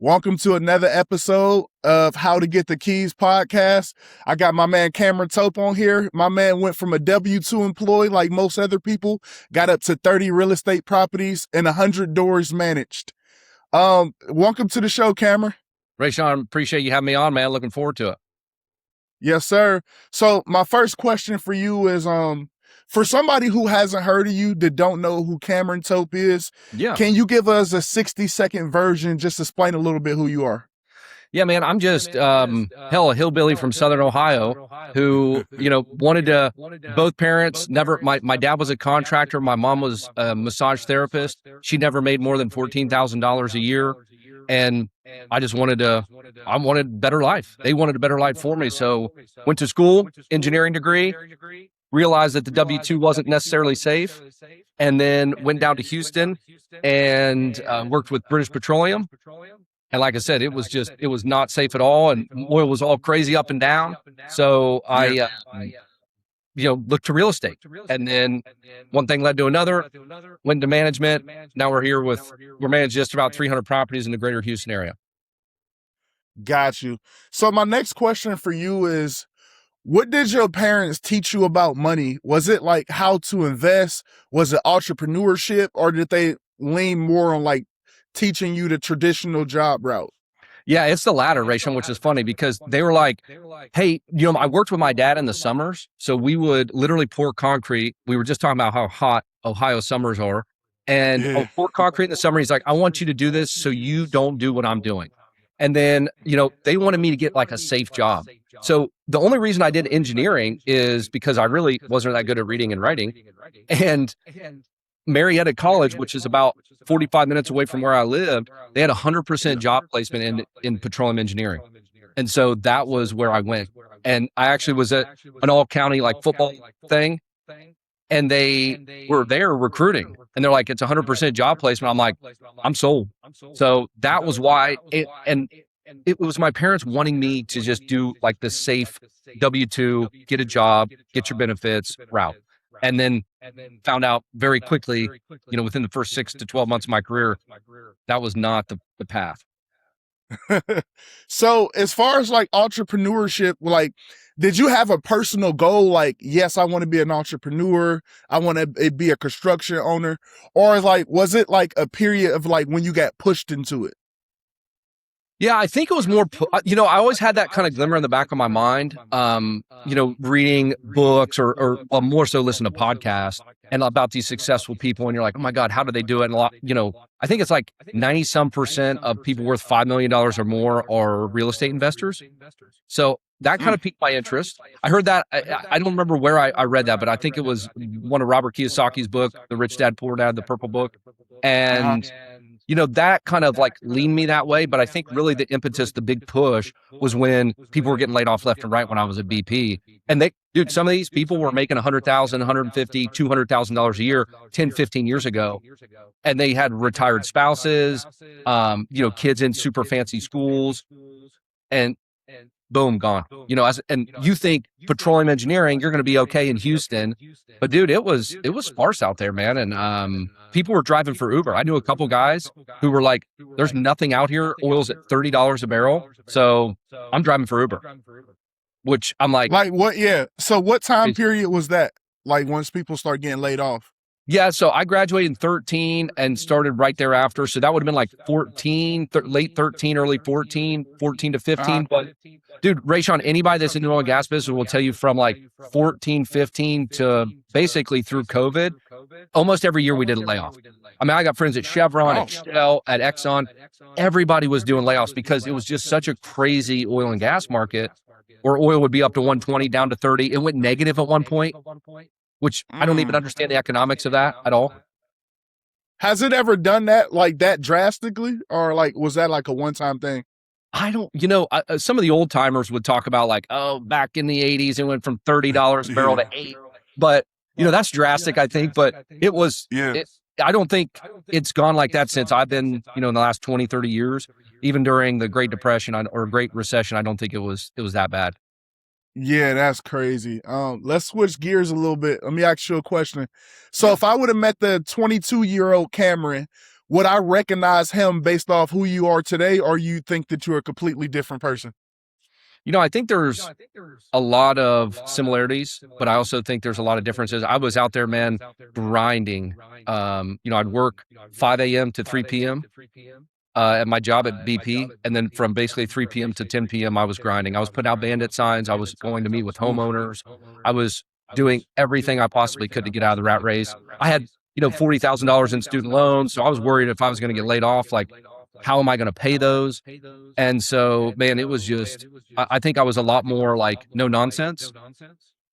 Welcome to another episode of How to Get the Keys podcast. I got my man Cameron Tope on here. My man went from a W-2 employee like most other people, got up to 30 real estate properties and 100 doors managed. Welcome to the show, Cameron. Raayshawn, appreciate you having me on, man. Looking forward to it. Yes, sir. So my first question for you is, for somebody who hasn't heard of you, that don't know who Cameron Tope is, can you give us a 60-second version, just explain a little bit who you are? Yeah, man, I'm just, a hillbilly from Southern Ohio who, wanted to, both parents my dad was a contractor. My mom was a massage therapist. She never made more than $14,000 a year. And I wanted a better life. They wanted a better life for me. So went to school, engineering degree, realized that the W-2 wasn't necessarily safe, and then went down to Houston and worked with British Petroleum. And like I said, it was not safe at all, and oil was all crazy up and down. So I, looked to real estate, and then one thing led to another. Went into management. Now we're managed just about 300 properties in the greater Houston area. Got you. So my next question for you is, what did your parents teach you about money? Was it like how to invest? Was it entrepreneurship, or did they lean more on like teaching you the traditional job route? Yeah, it's the latter, Raayshawn, which is funny because they were like, hey, I worked with my dad in the summers. So we would literally pour concrete. We were just talking about how hot Ohio summers are. And pour concrete in the summer. He's like, I want you to do this so you don't do what I'm doing. And then, they wanted me to get like a safe job. So the only reason I did engineering is because I really wasn't that good at reading and writing. And Marietta College, which is about 45 minutes away from where I lived, they had 100% job placement in petroleum engineering. And so that was where I went. And I actually was at an all-county like football thing. And they were there recruiting. And they're like, it's 100% job placement. I'm like, I'm sold. So that was why. It was my parents wanting me to just do like the safe W-2, get a job, get your benefits route. And then found out very quickly, within the first 6 to 12 months of my career, that was not the path. So as far as like entrepreneurship, like, did you have a personal goal? Like, yes, I want to be an entrepreneur. I want to be a construction owner. Or like, was it like a period of like when you got pushed into it? Yeah, I think it was more, I always had that kind of glimmer in the back of my mind, reading books or more so listen to podcasts and about these successful people. And you're like, oh my God, how do they do it? And a lot, I think it's like 90% of people worth $5 million or more are real estate investors. So that kind of piqued my interest. I heard that, I don't remember where I read that, but I think it was one of Robert Kiyosaki's book, The Rich Dad, Poor Dad, the Purple Book. And that kind of like leaned me that way. But I think really the impetus, the big push was when people were getting laid off left and right when I was at BP. And some of these people were making $100,000, $150,000, $200,000 a year, 10, 15 years ago. And they had retired spouses, kids in super fancy schools, and boom, gone. And you think petroleum engineering, you're going to be okay in Houston, but dude, it was sparse out there, man. And people were driving for Uber. I knew a couple guys who were like, "There's nothing out here. Oil's at $30 a barrel, so I'm driving for Uber." Which I'm like what? Yeah. So what time period was that? Like once people start getting laid off? Yeah, so I graduated in 13 and started right thereafter. So that would have been like 14, late 13, early 14 to 15. But dude, Raayshawn, anybody that's in the oil and gas business will tell you from like 14, 15 to basically through COVID, almost every year we did a layoff. I mean, I got friends at Chevron, at Shell, at Exxon. Everybody was doing layoffs because it was just such a crazy oil and gas market where oil would be up to 120, down to 30. It went negative at one point, which I don't even understand the economics of that at all. Has it ever done that like that drastically, or like was that like a one-time thing? I don't, some of the old timers would talk about like, oh, back in the 80s, it went from $30 a barrel to $8. But, that's drastic, I think. But it was, I don't think it's gone like that since I've been, in the last 20, 30 years. Even during the Great Depression or Great Recession, I don't think it was that bad. Yeah, that's crazy. Let's switch gears a little bit. Let me ask you a question. So if I would have met the 22-year-old Cameron would I recognize him based off who you are today, or you think that you're a completely different person? I think there's a lot of similarities, but I also think there's a lot of differences. I was out there, man, grinding. I'd work 5 a.m. to 3 p.m. At my job at BP. And then from basically 3 p.m. to 10 p.m., I was grinding. I was putting out bandit signs. I was going to meet with homeowners. I was doing everything I possibly could to get out of the rat race. I had, $40,000 in student loans. So I was worried if I was going to get laid off, like, how am I going to pay those? And so, man, it was just, I think I was a lot more like no nonsense,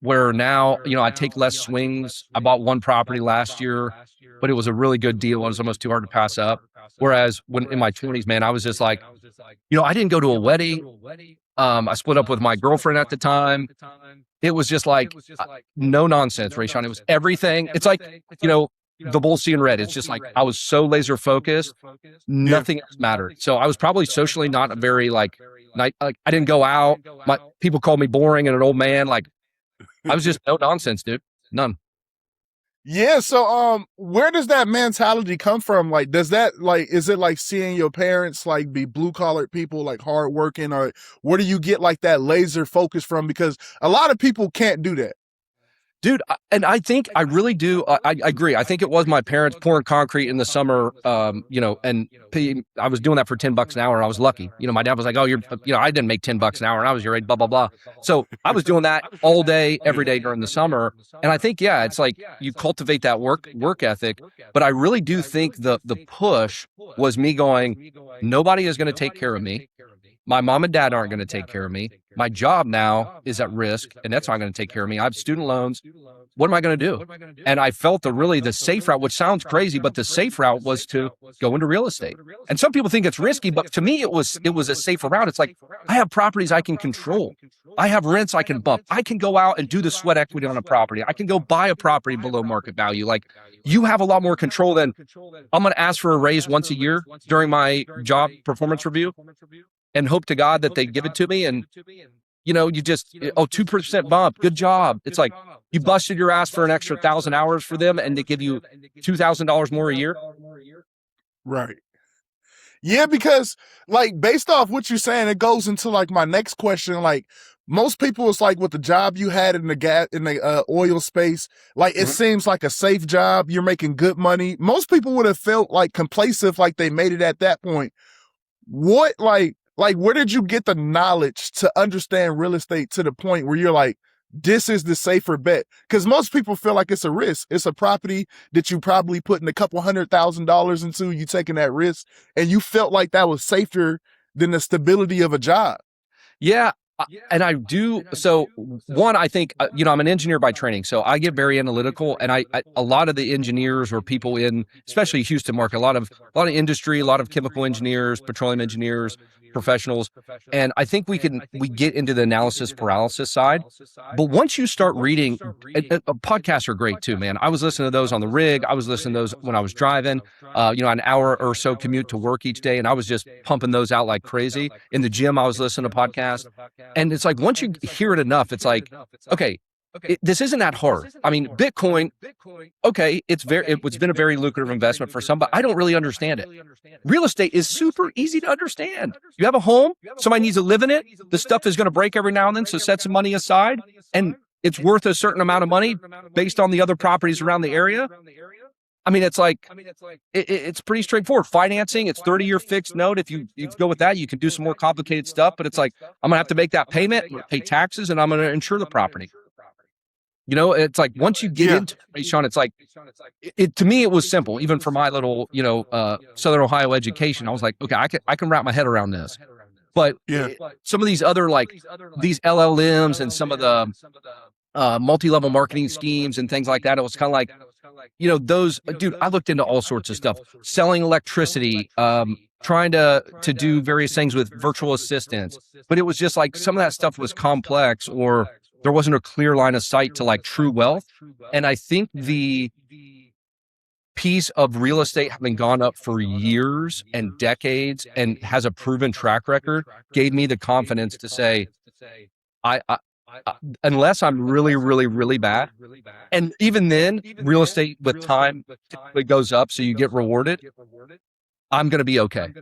where now, I take less swings. I bought one property last year, but it was a really good deal. It was almost too hard to pass up. Whereas when in my 20s, man, I was just like, I didn't go to a wedding. I split up with my girlfriend at the time. It was just like, no nonsense, Raayshawn. It was everything. It's like, the bull seeing red. It's just like, I was so laser focused, nothing else mattered. So I was probably socially not a very I didn't go out. My people called me boring and an old man. Like, I was just no nonsense, dude. None. Yeah. So, where does that mentality come from? Like, does that, is it like seeing your parents, be blue collar people, hard working, or where do you get that laser focus from? Because a lot of people can't do that. Dude, and I think I really do. I agree. I think it was my parents pouring concrete in the summer, and I was doing that for $10 an hour. And I was lucky. My dad was like, oh, I didn't make $10 an hour and I was your age, blah, blah, blah. So I was doing that all day, every day during the summer. And I think, it's like you cultivate that work ethic. But I really do think the push was me going, nobody is going to take care of me. My mom and dad aren't going to take care of me. My job now is at risk, and that's not going to take care of me. I have student loans. What am I going to do? And I felt the safe route, which sounds crazy, but the safe route was to go into real estate. And some people think it's risky, but to me, it was a safer route. It's like, I have properties I can control. I have rents I can bump. I can go out and do the sweat equity on a property. I can go buy a property below market value. Like, you have a lot more control than I'm going to ask for a raise once a year during my job performance review and hope to God that they give it to me. And, you just, 2% bump, good job. It's like, you busted your ass for an extra 1,000 hours for them and they give you $2,000 more a year. Right. Yeah, because based off what you're saying, it goes into my next question. Most people, it's with the job you had in the oil space, it seems like a safe job. You're making good money. Most people would have felt complacent, they made it at that point. What, where did you get the knowledge to understand real estate to the point where you're like, this is the safer bet? Because most people feel like it's a risk. It's a property that you probably putting a couple $100,000 into, you taking that risk, and you felt like that was safer than the stability of a job. Yeah. And I do. So one, I think, I'm an engineer by training, so I get very analytical, and a lot of the engineers or people in, especially Houston market, a lot of industry, a lot of chemical engineers, petroleum engineers, professionals. And I think we get into the analysis paralysis side. But once you start reading, podcasts are great too, man. I was listening to those on the rig. I was listening to those when I was driving, an hour or so commute to work each day. And I was just pumping those out like crazy. In the gym, I was listening to podcasts. And it's like, once you hear it enough, it's like, okay, this isn't that hard. I mean, Bitcoin, okay, it's been a very lucrative investment for some, but I don't really understand it. Real estate is super easy to understand. You have a home, somebody needs to live in it. The stuff is going to break every now and then, so set some money aside, and it's worth a certain amount of money based on the other properties around the area. I mean, it's like, it's pretty straightforward. Financing, it's 30-year fixed note. If you go with that, you can do some more complicated stuff, but it's like, I'm going to have to make that payment, I'm going to pay taxes, and I'm going to insure the property. It's like, once you get into it, Raayshawn, it's like, to me, it was simple. Even for my little, Southern Ohio education, I was like, okay, I can wrap my head around this. But some of these other, these LLMs and some of the multi-level marketing schemes and things like that, it was kind of like, those, dude, I looked into all sorts of stuff, selling electricity, trying to do various things with virtual assistants. But it was just like, some of that stuff was complex, or there wasn't a clear line of sight to true wealth. And I think the piece of real estate having gone up for years and decades and has a proven track record gave me the confidence to say, unless I'm really, really, really bad. And even then, real estate with time typically goes up, so you get rewarded. I'm going to be okay.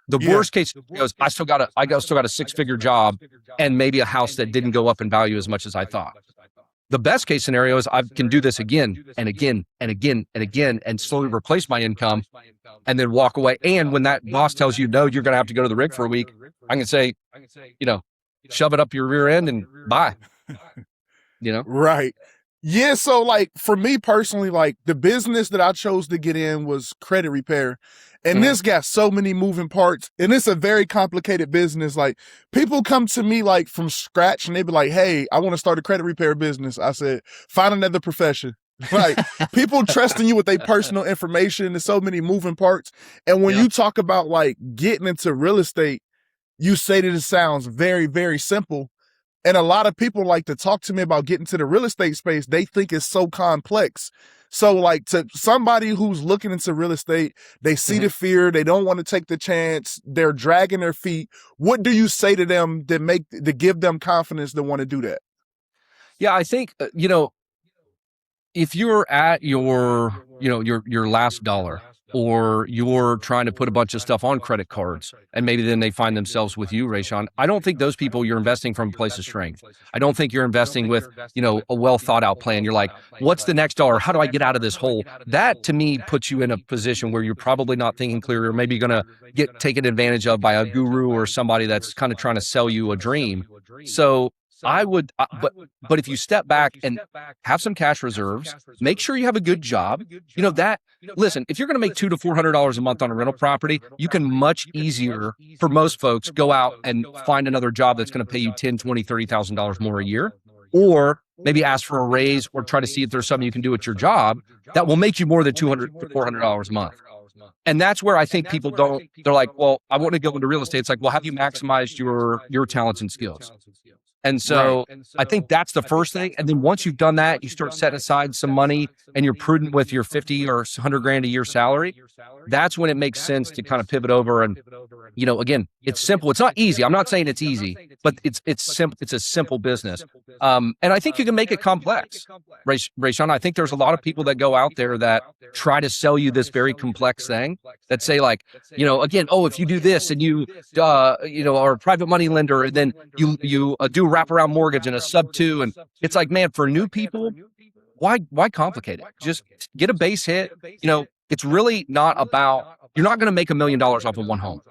The Yeah. worst case scenario is I still got a 6-figure job and maybe a house that didn't go up in value as much as I thought. The best case scenario is I can do this again and again and again and again and slowly replace my income and then walk away. And when that boss tells you, no, you're going to have to go to the rig for a week, I can say, shove it up your rear end and bye. Right. Yeah. So like for me personally, like the business that I chose to get in was credit repair. And this got so many moving parts, and it's a very complicated business. Like people come to me like from scratch and they be like, hey, I want to start a credit repair business. I said, find another profession. Like people trusting you with their personal information. There's so many moving parts. And when you talk about like getting into real estate, you say that it sounds very, very simple. And a lot of people like to talk to me about getting to the real estate space. They think it's so complex. So like to somebody who's looking into real estate, they see the fear, they don't want to take the chance, they're dragging their feet. What do you say to them to give them confidence to want to do that? Yeah, I think, if you're at your last dollar, or you're trying to put a bunch of stuff on credit cards, and maybe then they find themselves with you, Raayshawn, I don't think those people, you're investing from a place of strength. I don't think you're investing with, a well thought out plan. You're like, what's the next dollar? How do I get out of this hole? That to me puts you in a position where you're probably not thinking clearly, or maybe going to get taken advantage of by a guru or somebody that's kind of trying to sell you a dream. So I would, but if you step back and have some cash reserves, make sure you have a good job. Listen, if you're going to make $200 to $400 a month on a rental property, you can much easier, for most folks, go out and find another job that's going to pay you $10,000, $20,000, $30,000 more a year, or maybe ask for a raise, or try to see if there's something you can do at your job that will make you more than $200 to $400 a month. And that's where I think people they're like, well, I want to go into real estate. It's like, well, have you maximized your talents and skills? And so I think that's the first thing. And then once you've done that, you start setting aside some money and you're prudent with your 50 or 100 grand a year salary. That's when it makes sense to kind of pivot over. And, again, it's simple. It's not easy. I'm not saying it's easy, but it's simple. It's a simple business. And I think you can make it complex. Raayshawn, I think there's a lot of people that go out there that try to sell you this very complex thing that say like, again, if you do this and you, are a private money lender, and then you do a wraparound mortgage and a sub-2. And it's like, man, for new people, why complicate it? Just get a base hit. It's really not about, you're not going to make $1 million off of one home.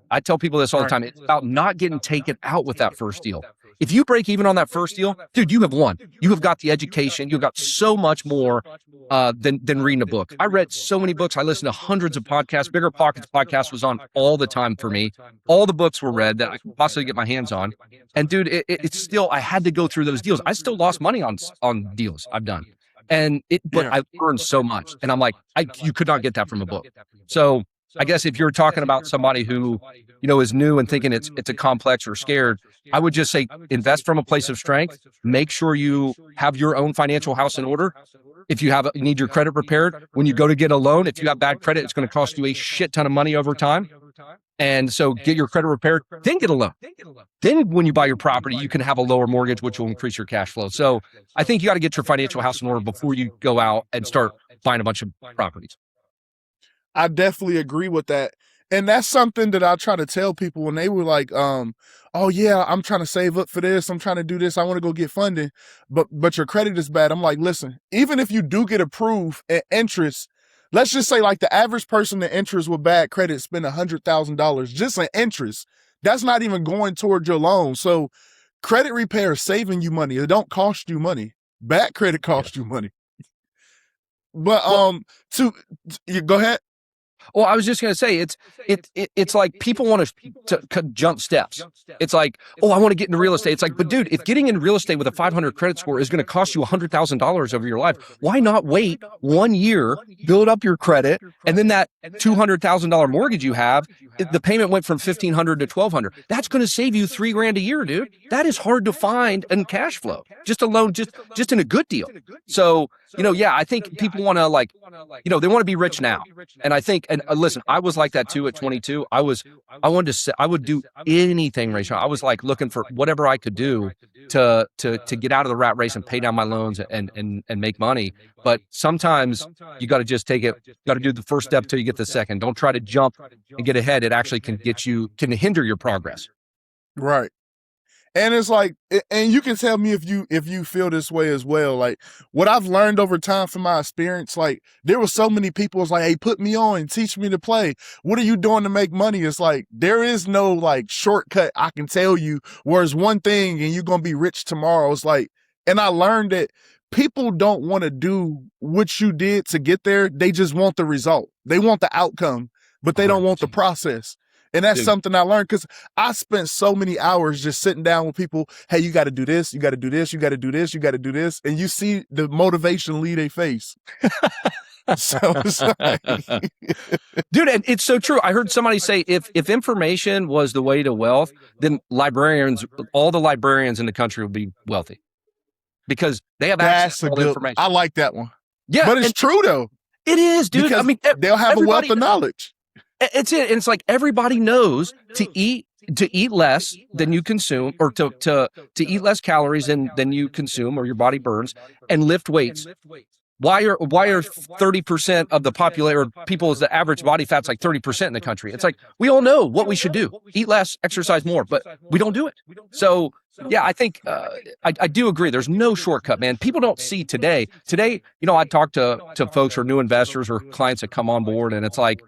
I tell people this all the time. It's about not getting taken out with that first deal. If you break even on that first deal, dude, you have won. You have got the education. You've got so much more than reading a book. I read so many books. I listened to hundreds of podcasts. Bigger Pockets podcast was on all the time for me. All the books were read that I could possibly get my hands on. And dude, it's still, I had to go through those deals. I still lost money on deals I've done. But I learned so much. And I'm like, you could not get that from a book. So I guess if you're talking about somebody who, is new and thinking it's a complex or scared, I would just say invest from a place of strength. Make sure you have your own financial house in order. If you need your credit repaired, when you go to get a loan, if you have bad credit, it's going to cost you a shit ton of money over time. And so get your credit repaired, then get a loan. Then when you buy your property, you can have a lower mortgage, which will increase your cash flow. So I think you got to get your financial house in order before you go out and start buying a bunch of properties. I definitely agree with that. And that's something that I try to tell people when they were like, oh yeah, I'm trying to save up for this. I'm trying to do this. I want to go get funding, but your credit is bad. I'm like, listen, even if you do get approved at interest, let's just say like the average person in interest with bad credit spend $100,000 just in interest. That's not even going toward your loan. So credit repair is saving you money. It don't cost you money. Bad credit costs you money. But go ahead. Well, I was just going to say, it's like people want to jump steps. It's like, I want to get into real estate. It's like, but dude, if getting in real estate with a 500 credit score is going to cost you $100,000 over your life, why not wait 1 year, build up your credit, and then that $200,000 mortgage you have, the payment went from $1,500 to $1,200. That's going to save you $3,000 a year, dude. That is hard to find in cash flow. Just a loan, just in a good deal. So yeah, I think people want to they want to be rich now. And I think, and listen, I was like that too at 22. I wanted to say, I would do anything, Raayshawn. I was like looking for whatever I could do to get out of the rat race and pay down my loans and make money. But sometimes you got to just take it, got to do the first step till you get the second. Don't try to jump and get ahead. It actually can hinder your progress. Right. And it's like, and you can tell me if you feel this way as well. Like what I've learned over time from my experience, like there were so many people was like, hey, put me on, teach me to play. What are you doing to make money? It's like, there is no like shortcut I can tell you where it's one thing and you're going to be rich tomorrow. It's like, and I learned that people don't want to do what you did to get there. They just want the result. They want the outcome, but they don't want the process. And that's something I learned because I spent so many hours just sitting down with people. Hey, you got to do this. You got to do this. You got to do this. You got to do this. And you see the motivation leave their face. So it's like... Dude, and it's so true. I heard somebody say if information was the way to wealth, then all the librarians in the country would be wealthy because they have access to all the information. I like that one. Yeah. But it's true though. It is, dude. Because they'll have a wealth of knowledge. It's like everybody knows to eat less than you consume, or to eat less calories than you consume or your body burns, and lift weights. Why are 30% of the people's the average body fat's like 30% in the country? It's like we all know what we should do: eat less, exercise more, but we don't do it. So yeah, I think I do agree. There's no shortcut, man. People don't see today. Today, I talk to folks or new investors or clients that come on board, and it's like,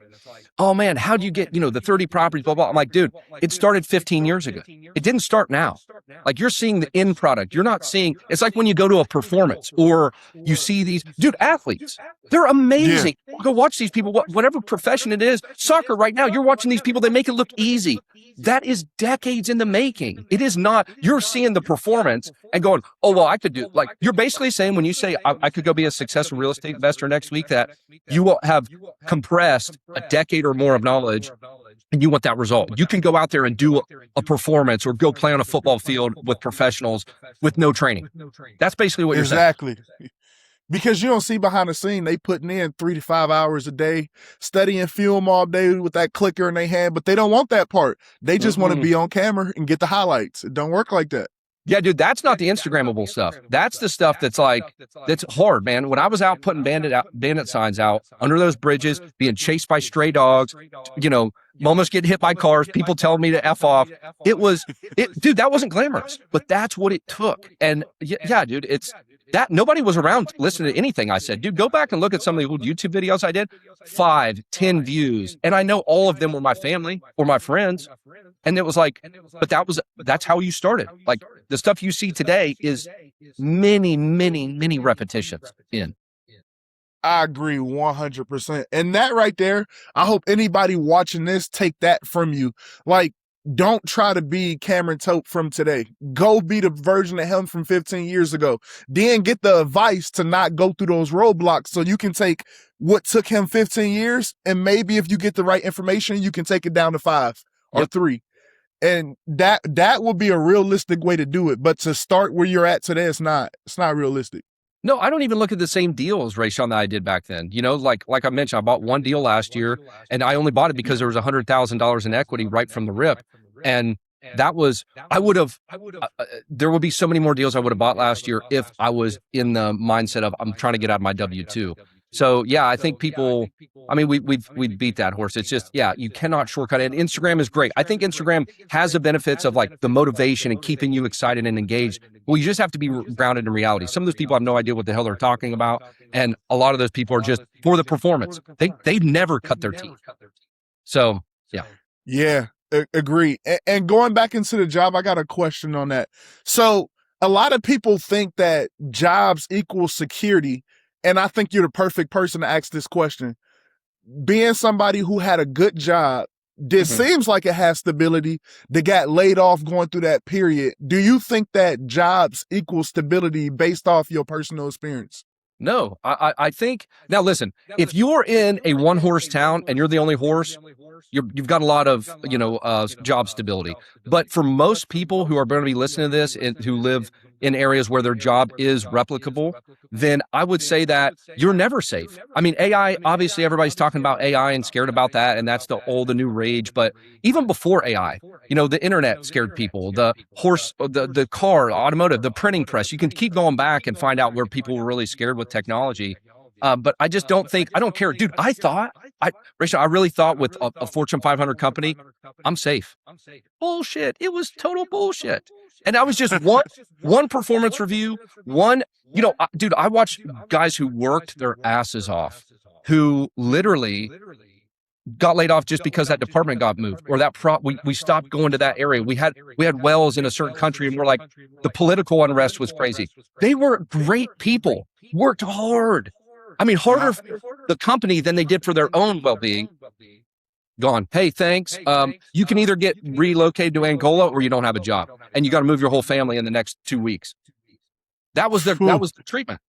oh man, how do you get, the 30 properties, blah, blah. I'm like, dude, it started 15 years ago. It didn't start now. Like you're seeing the end product. You're not seeing, it's like when you go to a performance or you see these, dude, athletes, they're amazing. Yeah. Go watch these people, whatever profession it is. Soccer right now, you're watching these people, they make it look easy. That is decades in the making. It is not, you're seeing the performance and going, oh, well, I could do, like, you're basically saying when you say, I could go be a successful real estate investor next week, that you will have compressed a decade or more of knowledge and you want that result. You can go out there and do a performance or go play on a football field with professionals with no training. That's basically what you're saying. Exactly. Because you don't see behind the scene, they putting in 3 to 5 hours a day, studying film all day with that clicker in their hand, but they don't want that part. They just want to be on camera and get the highlights. It don't work like that. Yeah, dude, that's not the Instagrammable stuff. That's the stuff that's hard, man. When I was out putting bandit signs out under those bridges, being chased by stray dogs, almost getting hit by cars, people telling me to F off. Dude, that wasn't glamorous, but that's what it took. And yeah, dude, it's that nobody was around listening to anything I said. Dude, go back and look at some of the old YouTube videos I did, 5, 10 views. And I know all of them were my family or my friends. And it was like, but that's how you started. Like the stuff you see today is many, many, many repetitions in. I agree 100%. And that right there, I hope anybody watching this take that from you. Like, don't try to be Cameron Tope from today. Go be the version of him from 15 years ago. Then get the advice to not go through those roadblocks so you can take what took him 15 years. And maybe if you get the right information, you can take it down to 5 or 3. And that would be a realistic way to do it. But to start where you're at today, it's not realistic. No, I don't even look at the same deals, Raayshawn, that I did back then. Like I mentioned, I bought one deal last year and I only bought it because there was $100,000 in equity right from the rip. And that was, there would be so many more deals I would have bought last year if I was in the mindset of I'm trying to get out of my W-2. So yeah, I think people, we beat that horse. It's just, yeah, you cannot shortcut it. And Instagram is great. I think Instagram has the benefits of like the motivation and keeping you excited and engaged. Well, you just have to be grounded in reality. Some of those people have no idea what the hell they're talking about. And a lot of those people are just for the performance. They've never cut their teeth. So yeah. Yeah, agree. And going back into the job, I got a question on that. So a lot of people think that jobs equal security. And I think you're the perfect person to ask this question. Being somebody who had a good job, this seems like it has stability, that got laid off going through that period. Do you think that jobs equal stability based off your personal experience? No, I think, now listen, if you're in a one-horse town and you're the only horse, you've got a lot of, job stability. But for most people who are going to be listening to this and who live in areas where their job is replicable, then I would say that you're never safe. I mean, AI, obviously everybody's talking about AI and scared about that. And that's the new rage. But even before AI, the internet scared people, the car, automotive, the printing press. You can keep going back and find out where people were really scared with technology. But I just don't care. Dude, Raayshawn, I really thought with a Fortune 500 company, I'm safe. Bullshit. It was total bullshit. And I was just one performance review, dude, I watched guys who worked their asses off, who literally got laid off just because that department got moved, or we stopped going to that area. We had wells in a certain country, and we're like, the political unrest was crazy. They were great people, worked hard. I mean, harder for the company than they did for their own well-being. Gone. Hey, thanks. You can either get relocated to Angola or you don't have a job, and you got to move your whole family in the next 2 weeks. That was the treatment.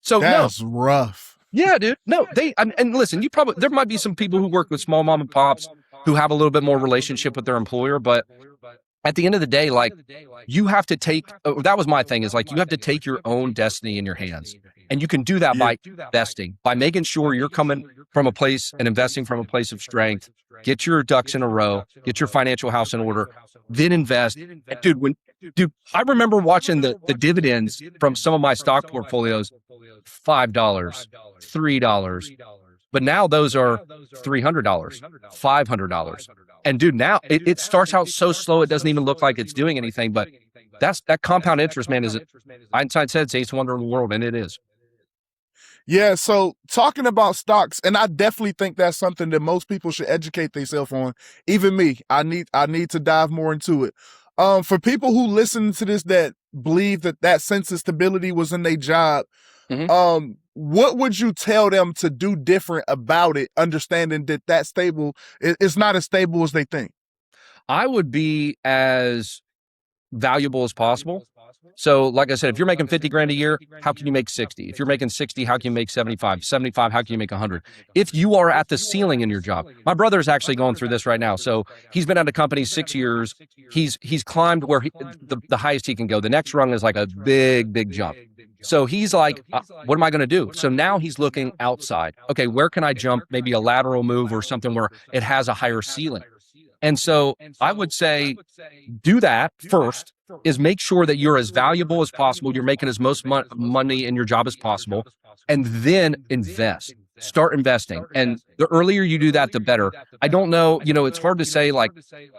So that's rough. Yeah, dude. No, and listen, there might be some people who work with small mom and pops who have a little bit more relationship with their employer, but at the end of the day, like, you have to that was my thing, is like, you have to take your own destiny in your hands. And you can do that by investing, by making sure you're coming from a place and investing from a place of strength. Get your ducks in a row, get your financial house in order, then invest. And dude, I remember watching the dividends from some of my stock portfolios, $5, $3. But now those are $300, $500. And dude, now it starts out so slow, it doesn't even look like it's doing anything. But that compound interest, man, Einstein said it's the eighth wonder of the world, and it is. Yeah, so talking about stocks, and I definitely think that's something that most people should educate themselves on. Even me, I need to dive more into it. For people who listen to this that believe that sense of stability was in their job, what would you tell them to do different about it, understanding that stable is not as stable as they think? I would be as valuable as possible. So like I said, if you're making 50 grand a year, how can you make 60? If you're making 60, how can you make 75? 75, how can you make 100? If you are at the ceiling in your job, my brother is actually going through this right now. So he's been at a company 6 years. He's climbed where the highest he can go. The next rung is like a big jump. So he's like, what am I going to do? So now he's looking outside. Okay, where can I jump? Maybe a lateral move or something where it has a higher ceiling. And so I would say do that first, is make sure that you're as valuable as possible. You're making as most money in your job as possible, and then invest. Start investing. And the earlier you do that, the better. I don't know, it's hard to say, like,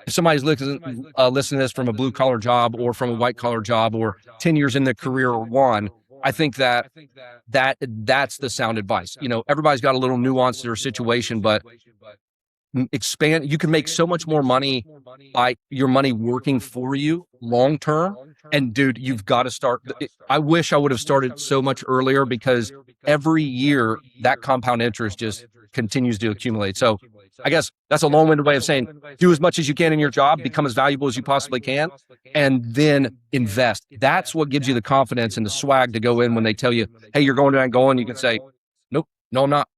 if somebody's listening to this from a blue collar job or from a white collar job or 10 years in their career or one. I think that's the sound advice. Everybody's got a little nuance to their situation, but expand. You can make so much more money by your money working for you long term. And dude, you've got to start. I wish I would have started so much earlier, because every year that compound interest just continues to accumulate. So I guess that's a long-winded way of saying, do as much as you can in your job, become as valuable as you possibly can, and then invest. That's what gives you the confidence and the swag to go in when they tell you, hey, you're going to Angola, and you can say, nope, no, I'm not.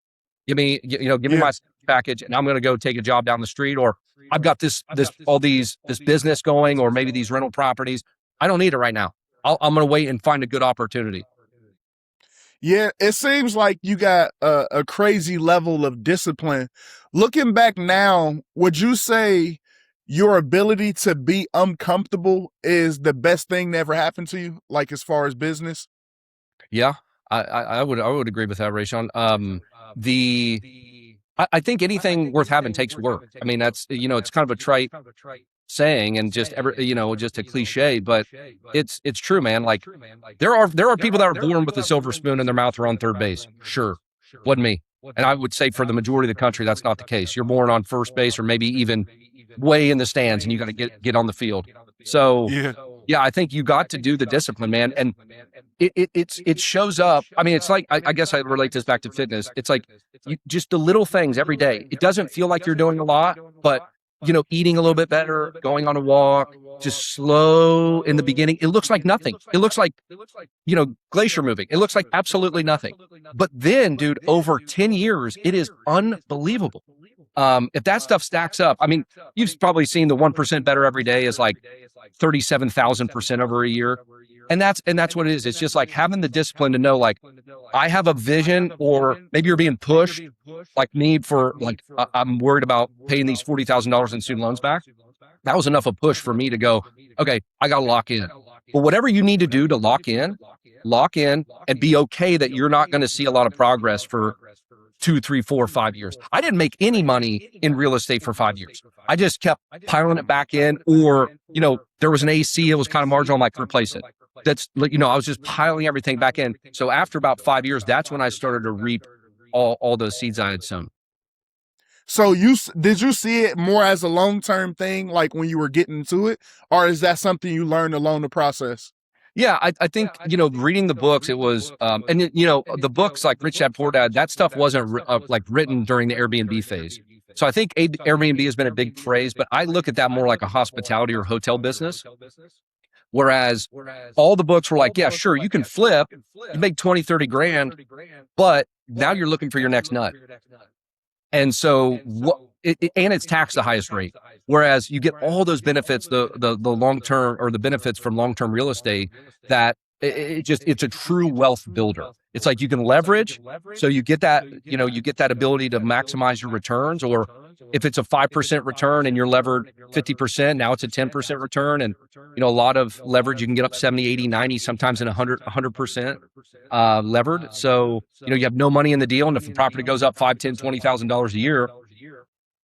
Give me my package, and I'm going to go take a job down the street, or I've got this business going, or maybe these rental properties. I don't need it right now. I'm going to wait and find a good opportunity. Yeah, it seems like you got a crazy level of discipline. Looking back now, would you say your ability to be uncomfortable is the best thing that ever happened to you, like as far as business? Yeah, I would agree with that, Raayshawn. I think anything worth having takes work. I mean, that's, it's kind of a trite saying and just just a cliche, but it's true, man. Like, there are people that are born with a silver spoon in their mouth or on third base. Sure. Wasn't me. And I would say for the majority of the country, that's not the case. You're born on first base, or maybe even way in the stands, and you got to get on the field. So yeah, I think you got to do the discipline, man. And it shows up. I mean, it's like, I guess I relate this back to fitness. It's like just the little things every day. It doesn't feel like you're doing a lot, but eating a little bit better, going on a walk, just slow in the beginning. It looks like nothing. It looks like, glacier moving. It looks like absolutely nothing. But then, dude, over 10 years, it is unbelievable. If that stuff stacks up, I mean, you've probably seen the 1% better every day is like 37,000% over a year. And that's what it is. It's just like having the discipline to know, like, I have a vision, or maybe you're being pushed, like me for like, I'm worried about paying these $40,000 in student loans back. That was enough of a push for me to go, okay, I got to lock in. But whatever you need to do to lock in and be okay that you're not going to see a lot of progress for 2, 3, 4, 5 years. I didn't make any money in real estate for 5 years. I just kept piling it back in, or, there was an AC, it was kind of marginal, I'm like, replace it. That's, I was just piling everything back in. So after about 5 years, that's when I started to reap all those seeds I had sown. So did you see it more as a long-term thing, like when you were getting to it, or is that something you learned along the process? Yeah, I think, reading the books, it was, the books like Rich Dad Poor Dad, that stuff wasn't written during the Airbnb phase. So I think Airbnb has been a big phrase, but I look at that more like a hospitality or hotel business. Whereas all the books were like, yeah, sure, you can flip, you make 20, 30 grand, but now you're looking for your next nut. And so and it's taxed the highest rate. Whereas you get all those benefits, the long-term, or the benefits from long-term real estate, that it's a true wealth builder. It's like you can leverage. So you get that, you get that ability to maximize your returns. Or if it's a 5% return and you're levered 50%, now it's a 10% return. And, a lot of leverage, you can get up 70, 80, 90, sometimes in 100% levered. So, you have no money in the deal. And if the property goes up $5,000, $10,000, $20,000 a year,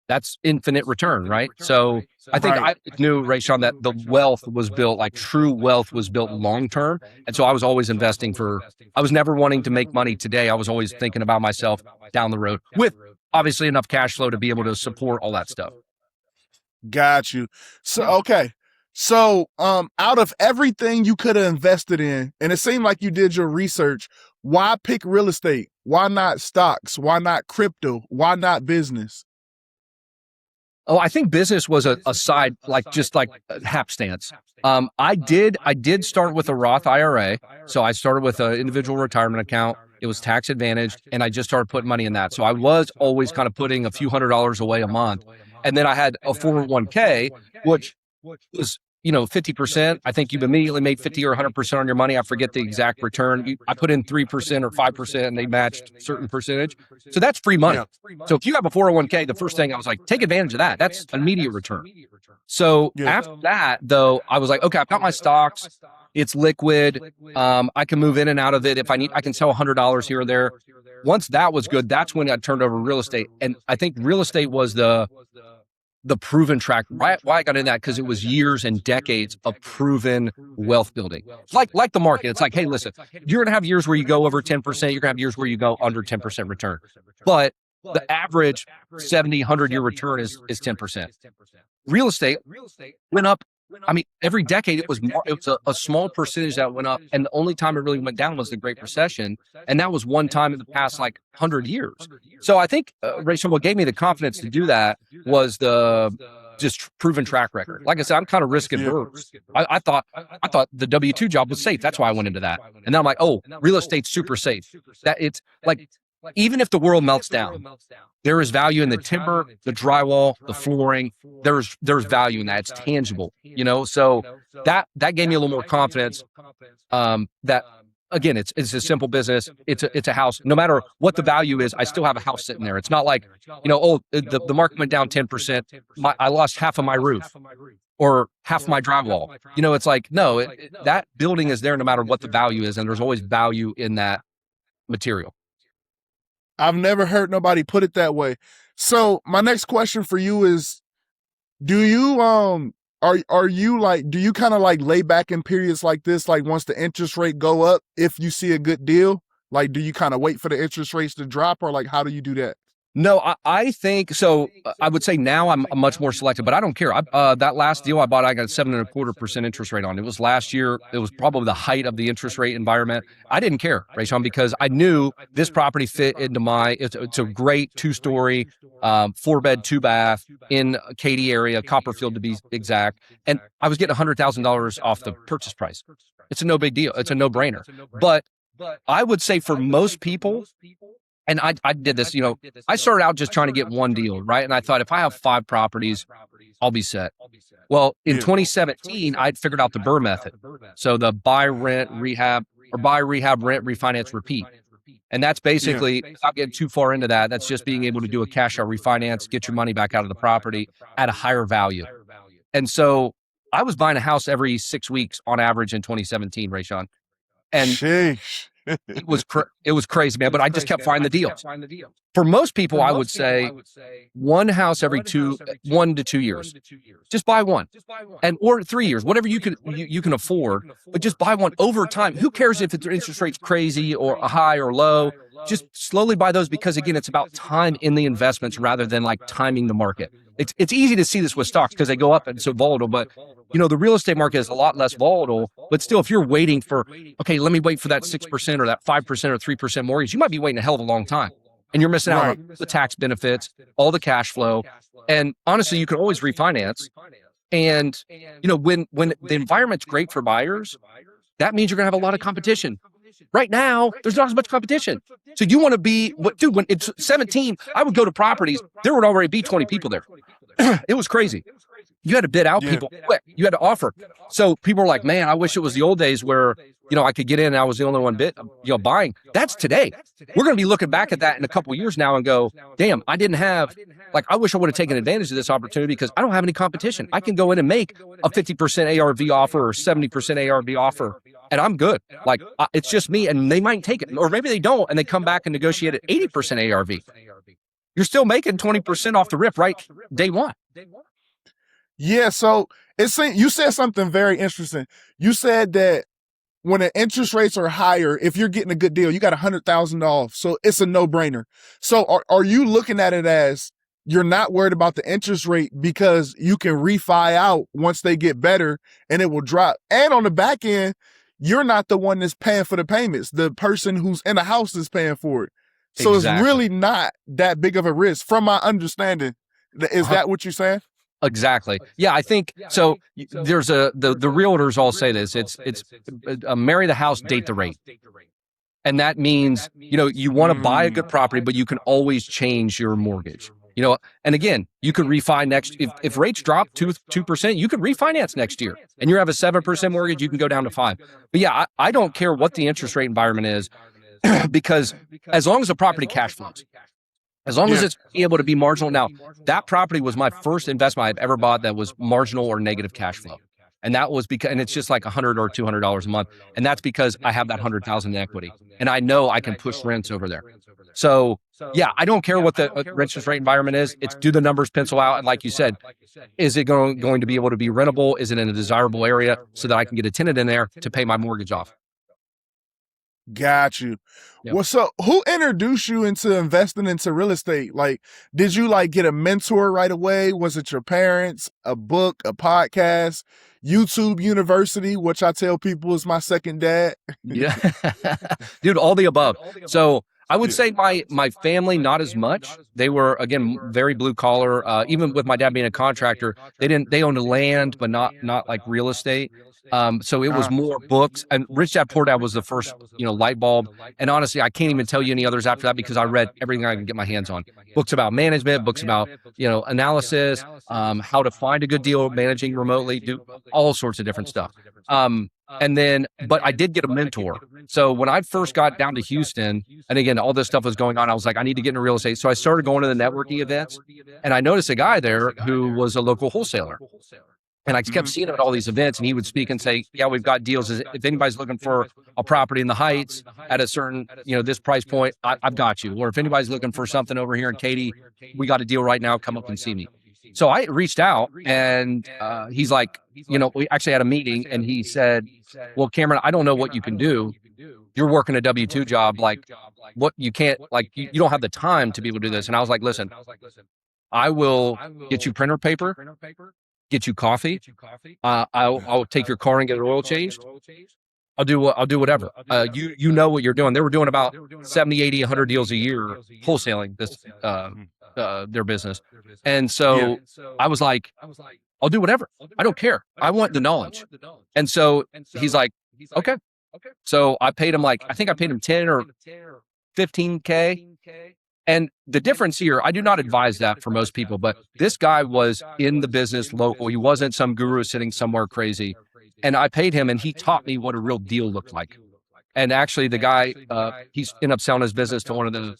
that's infinite return, right? So I think I knew, Raayshawn, that the wealth was built, like true wealth was built long-term. And so I was always investing I was never wanting to make money today. I was always thinking about myself down the road with obviously enough cash flow to be able to support all that stuff. Got you. So, okay. So, out of everything you could have invested in, and it seemed like you did your research, why pick real estate? Why not stocks? Why not crypto? Why not business? Oh, I think business was a side, just like hapstance. I did start with a Roth IRA. So I started with an individual retirement account. It was tax advantaged, and I just started putting money in that. So I was always kind of putting a few $100s away a month. And then I had a 401k, which was, 50%. I think you've immediately made 50 or 100% on your money. I forget the exact return. I put in 3% or 5%, and they matched a certain percentage. So that's free money. So if you have a 401k, the first thing I was like, take advantage of that. That's immediate return. So after that, though, I was like, okay, I've got my stocks. It's liquid. I can move in and out of it. If I need, I can sell $100 here or there. Once that was good, that's when I turned over real estate. And I think real estate was the proven track. Why I got in that? Because it was years and decades of proven wealth building. Like the market. It's like, hey, listen, you're going to have years where you go over 10%. You're going to have years where you go under 10% return. But the average 70, 100-year return is 10%. Real estate went up. I mean, every decade it was a small percentage that went up. And the only time it really went down was the Great Recession. And that was one time in the past, 100 years. So I think, Raayshawn, what gave me the confidence to do that was the just proven track record. Like I said, I'm kind of risk averse. I thought the W-2 job was safe. That's why I went into that. And then I'm like, oh, real estate's super safe. That it's like, even if the world melts down, there is value in the timber, the drywall, the flooring. There's value in that. It's tangible, So that gave me a little more confidence. That again, it's a simple business. It's a house. No matter what the value is, I still have a house sitting there. It's not like, the market went down 10%. I lost half of my roof or half my drywall. It's like, no, that building is there no matter what the value is, and there's always value in that material. I've never heard nobody put it that way. So my next question for you is, do you are you do you kind of lay back in periods like this, once the interest rate go up, if you see a good deal, do you kind of wait for the interest rates to drop, or how do you do that? No, I think so. I would say now I'm much more selective, but I don't care. That last deal I bought, I got 7.25% interest rate on. It was last year. It was probably the height of the interest rate environment. I didn't care, Raayshawn, because I knew this property fit into it's a great 2-story, 4-bed, 2-bath in Katy area, Copperfield to be exact. And I was getting $100,000 off the purchase price. It's a no big deal. It's a no brainer. But I would say for most people, And I did this, I started out just trying to get one deal, right? And I thought, if I have 5 properties, I'll be set. Well, in 2017, I'd figured out the Burr method. So the buy, rent, rehab, or buy, rehab, rent, refinance, repeat. And that's basically, without getting too far into that, that's just being able to do a cash out refinance, get your money back out of the property at a higher value. And so I was buying a house every 6 weeks on average in 2017, Raayshawn. And Sheesh. it was crazy, man. But I just kept finding the deals. For most people, I would say one house every 1 to 2 years. Just buy one, or 3 years, whatever you can afford. But just buy one over time. Who cares if the interest rate's crazy or high or low? Just slowly buy those, because again, it's about time in the investments rather than like timing the market. It's easy to see this with stocks because they go up and it's so volatile, but the real estate market is a lot less volatile. But still, if you're waiting for, okay, let me wait for that 6% or that 5% or 3% mortgage, you might be waiting a hell of a long time. And you're missing out on the tax benefits, all the cash flow. And honestly, you can always refinance. And, when the environment's great for buyers, that means you're going to have a lot of competition. Right now, there's not as much competition. So you want to be, when it's 17, I would go to properties, there would already be 20 people there. It was crazy. You had to bid out people quick. You had to offer. So people were like, man, I wish it was the old days where, I could get in and I was the only one buying. That's today. We're going to be looking back at that in a couple of years now and go, damn, I wish I would have taken advantage of this opportunity because I don't have any competition. I can go in and make a 50% ARV offer or 70% ARV offer, and I'm good. It's just me, and they might take it. Or maybe they don't, and they come back and negotiate at 80% ARV. You're still making 20% off the rip, right? Day one. Yeah, so you said something very interesting. You said that when the interest rates are higher, if you're getting a good deal, you got $100,000 off. So it's a no-brainer. So are you looking at it as you're not worried about the interest rate because you can refi out once they get better and it will drop? And on the back end, you're not the one that's paying for the payments. The person who's in the house is paying for it. So It's really not that big of a risk from my understanding. Is that what you're saying? Exactly. Yeah, I think so. There's the realtors all say this. It's marry the house, date the rate. And that means, you want to buy a good property, but you can always change your mortgage. And again, you could refi if rates drop 2%, you could refinance next year and you have a 7% mortgage, you can go down to 5%. But yeah, I don't care what the interest rate environment is because as long as the property cash flows, as long as it's able to be marginal. Now, that property was my first investment I've ever bought that was marginal or negative cash flow. And that was because, and it's just like $100 or $200 a month. And that's because I have that 100,000 in equity. And I know I can push rents over there. So yeah, I don't care what the interest rate environment is. It's do the numbers pencil out. And like you said, is it going to be able to be rentable? Is it in a desirable area so that I can get a tenant in there to pay my mortgage off? Got you. Yep. Well, so who introduced you into investing into real estate? Did you get a mentor right away? Was it your parents, a book, a podcast, YouTube University, which I tell people is my second dad? Yeah, dude, all the above. So I would say my family, not as much. They were, again, very blue collar. Even with my dad being a contractor, they owned land, but not like real estate. So it was more books, and Rich Dad Poor Dad was the first, light bulb. And honestly, I can't even tell you any others after that because I read everything I could get my hands on. Books about management, books about, analysis, how to find a good deal, managing remotely, do all sorts of different stuff. But I did get a mentor. So when I first got down to Houston, and again, all this stuff was going on, I was like, I need to get into real estate. So I started going to the networking events, and I noticed a guy there who was a local wholesaler. And I kept seeing him at all these events, and he would speak and say, yeah, we've got deals. If anybody's looking for a property in the Heights at a certain, this price point, I've got you. Or if anybody's looking for something over here in Katy, we got a deal right now, come up and see me. So I reached out, and he's like, we actually had a meeting, and he said, well, Cameron, I don't know what you can do. You're working a W-2 job. What you can't, you don't have the time to be able to do this. And I was like, listen, I will get you printer paper, get you coffee. I'll take your car and get it oil changed. I'll do whatever. You know what you're doing. They were doing about 70, 80, 100 deals a year wholesaling this, their business. And so I was like, I'll do whatever. I don't care. I want the knowledge. And so he's like, okay. So I paid him I think I paid him 10 or 15K And the difference here, I do not advise that for most people, but this guy was in the business local. He wasn't some guru sitting somewhere crazy. And I paid him and he taught me what a real deal looked like. And actually the guy, he's ended up selling his business to one of the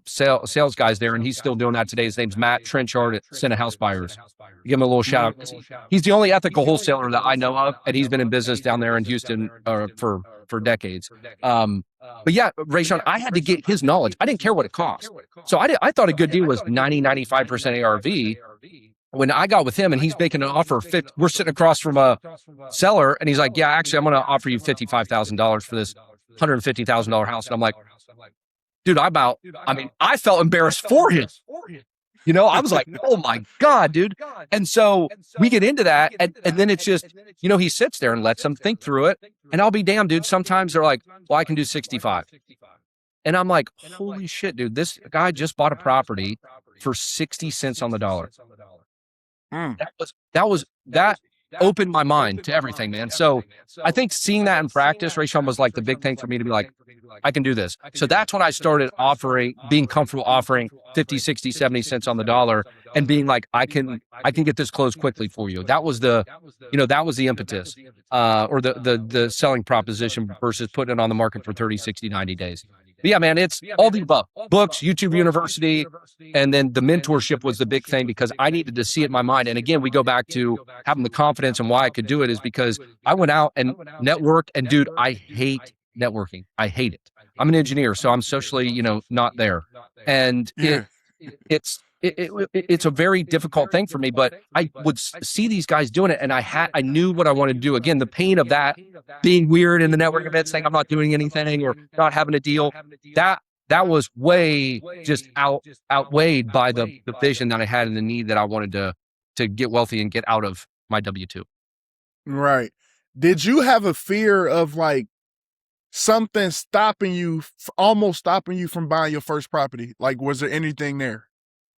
sales guys there. And he's still doing that today. His name's Matt Trenchard at Senate House Buyers. Give him a little shout out. He's the only ethical wholesaler that I know of. And he's been in business down there in Houston for decades. But yeah, Raayshawn, I had to get his knowledge. I didn't care what it cost. So I thought a good deal was 95% ARV. When I got with him and he's making an offer, we're sitting across from a seller and he's like, yeah, actually, I'm going to offer you $55,000 for this $150,000 house. And I'm like, dude, I felt embarrassed for him. I was like, oh my God, dude. And so we get into that. And then it's just, he sits there and lets them think through it. And I'll be damned, dude. Sometimes they're like, well, I can do 65. And I'm like, holy shit, dude, this guy just bought a property for 60 cents on the dollar. That opened my mind to everything, man. So I think seeing that in practice, Raayshawn, was like the big thing for me to be like, I can do this. So that's when I started being comfortable offering 50, 60, 70 cents on the dollar and being like, I can get this closed quickly for you. That was the impetus, or the selling proposition versus putting it on the market for 30, 60, 90 days. But yeah, man, it's all the above. Books, YouTube University, and then the mentorship was the big thing because I needed to see it in my mind. And again, we go back to having the confidence and why I could do it is because I went out and networked. And dude, I hate networking. I hate it. I'm an engineer, so I'm socially, not there. And it's a very difficult thing for me, but I would see these guys doing it and I knew what I wanted to do. Again, the pain of that being weird in the network event, saying I'm not doing anything or not having a deal, that was way just outweighed by the vision that I had and the need that I wanted to get wealthy and get out of my W-2. Right. Did you have a fear of like something almost stopping you from buying your first property? Like, was there anything there?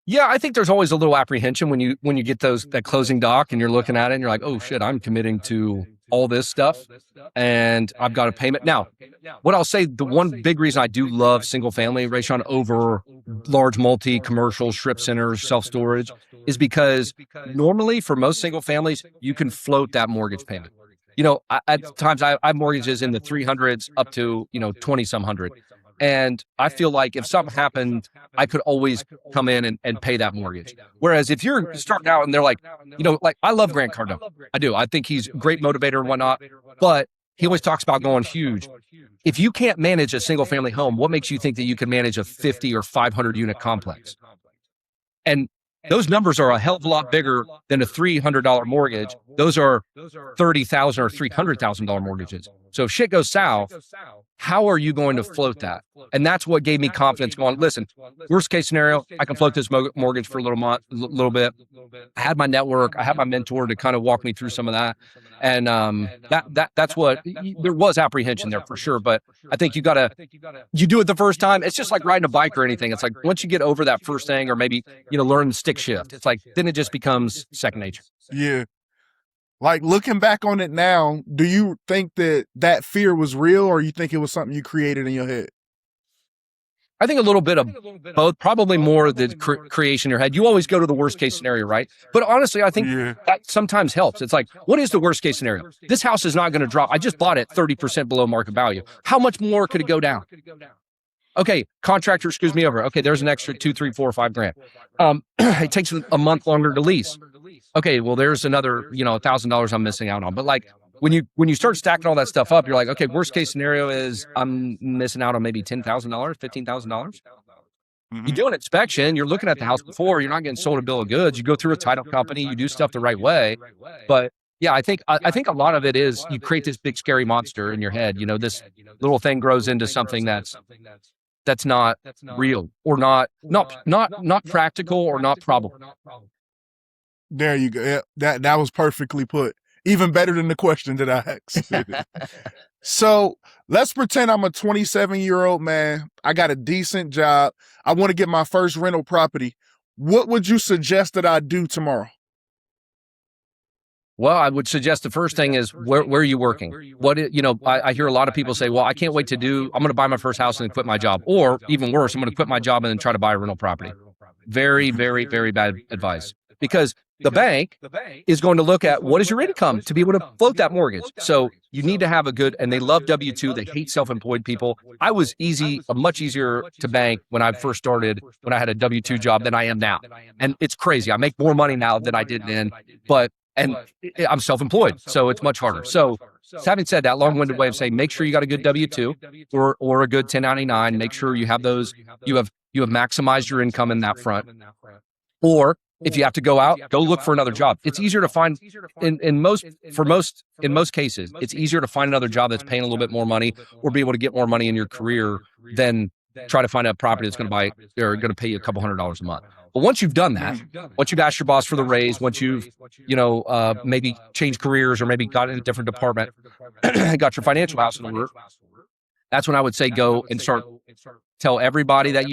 Yeah, I think there's always a little apprehension when you get that closing doc and you're looking at it and you're like, oh shit, I'm committing to all this stuff and I've got a payment. Now, what I'll say, the one big reason I do love single family, Raayshawn, over large commercial strip centers, self-storage, is because normally for most single families, you can float that mortgage payment. At times I have mortgages in the 300s up to, 20 some hundred. And I feel like if something happened, I could always come in and pay that mortgage. Whereas if you're starting out and they're like, I love Grant Cardone. I do. I think he's a great motivator and whatnot, but he always talks about going huge. If you can't manage a single family home, what makes you think that you can manage a 50 or 500 unit complex? And those numbers are a hell of a lot bigger than a $300 mortgage. Those are $30,000 or $300,000 mortgages. So if shit goes south, how are you going to float that? And that's what gave me confidence going, listen, worst case scenario, I can float this mortgage for a little bit. I had my network, I had my mentor to kind of walk me through some of that. And that's what, there was apprehension there for sure. But I think you do it the first time. It's just like riding a bike or anything. It's like, once you get over that first thing, or maybe, learn the stick shift, it's like, then it just becomes second nature. Yeah. Like, looking back on it now, do you think that fear was real, or you think it was something you created in your head? I think a little bit of both, probably more the creation in your head. You always go to the worst case scenario, right? But honestly, I think that sometimes helps. It's like, what is the worst case scenario? This house is not going to drop. I just bought it 30% below market value. How much more could it go down? Okay, contractor screws me over. Okay, there's an extra $2, $3, $4, $5,000. It takes a month longer to lease. Okay, well, there's another, $1,000 I'm missing out on. But like, when you start stacking all that stuff up, you're like, okay, worst case scenario is I'm missing out on maybe $10,000, $15,000. You do an inspection, you're looking at the house before, you're not getting sold a bill of goods. You go through a title company, you do stuff the right way. But yeah, I think a lot of it is you create this big scary monster in your head. This little thing grows into something that's not real, or not practical, or not probable. There you go. Yeah, that was perfectly put. Even better than the question that I asked. So let's pretend I'm a 27-year-old man. I got a decent job. I want to get my first rental property. What would you suggest that I do tomorrow? Well, I would suggest the first thing is where are you working? I hear a lot of people say, well, I can't wait I'm going to buy my first house and then quit my job. Or even worse, I'm going to quit my job and then try to buy a rental property. Very, very, very bad advice, because the bank is going to look at what is your income to be able to float that mortgage. So you need to have and they love W-2. They hate self-employed people. I was much easier to bank when I first started, when I had a W-2 job than I am now. And it's crazy. I make more money now than I did then, and I'm self-employed, so it's much harder. So having said that, long-winded way of saying, make sure you got a good W-2 or a good 1099. Make sure you have those. You have maximized your income in that front. Or if you have to go out, go look for another job. It's easier to find in most cases, it's easier to find another job that's paying a little bit more money or be able to get more money in your career than try to find a property that's going to pay you a couple $100s a month. But once you've done that, once you've asked your boss for the raise, once you've, maybe changed careers or maybe got in a different department, got your financial house in order, that's when I would say go and tell everybody that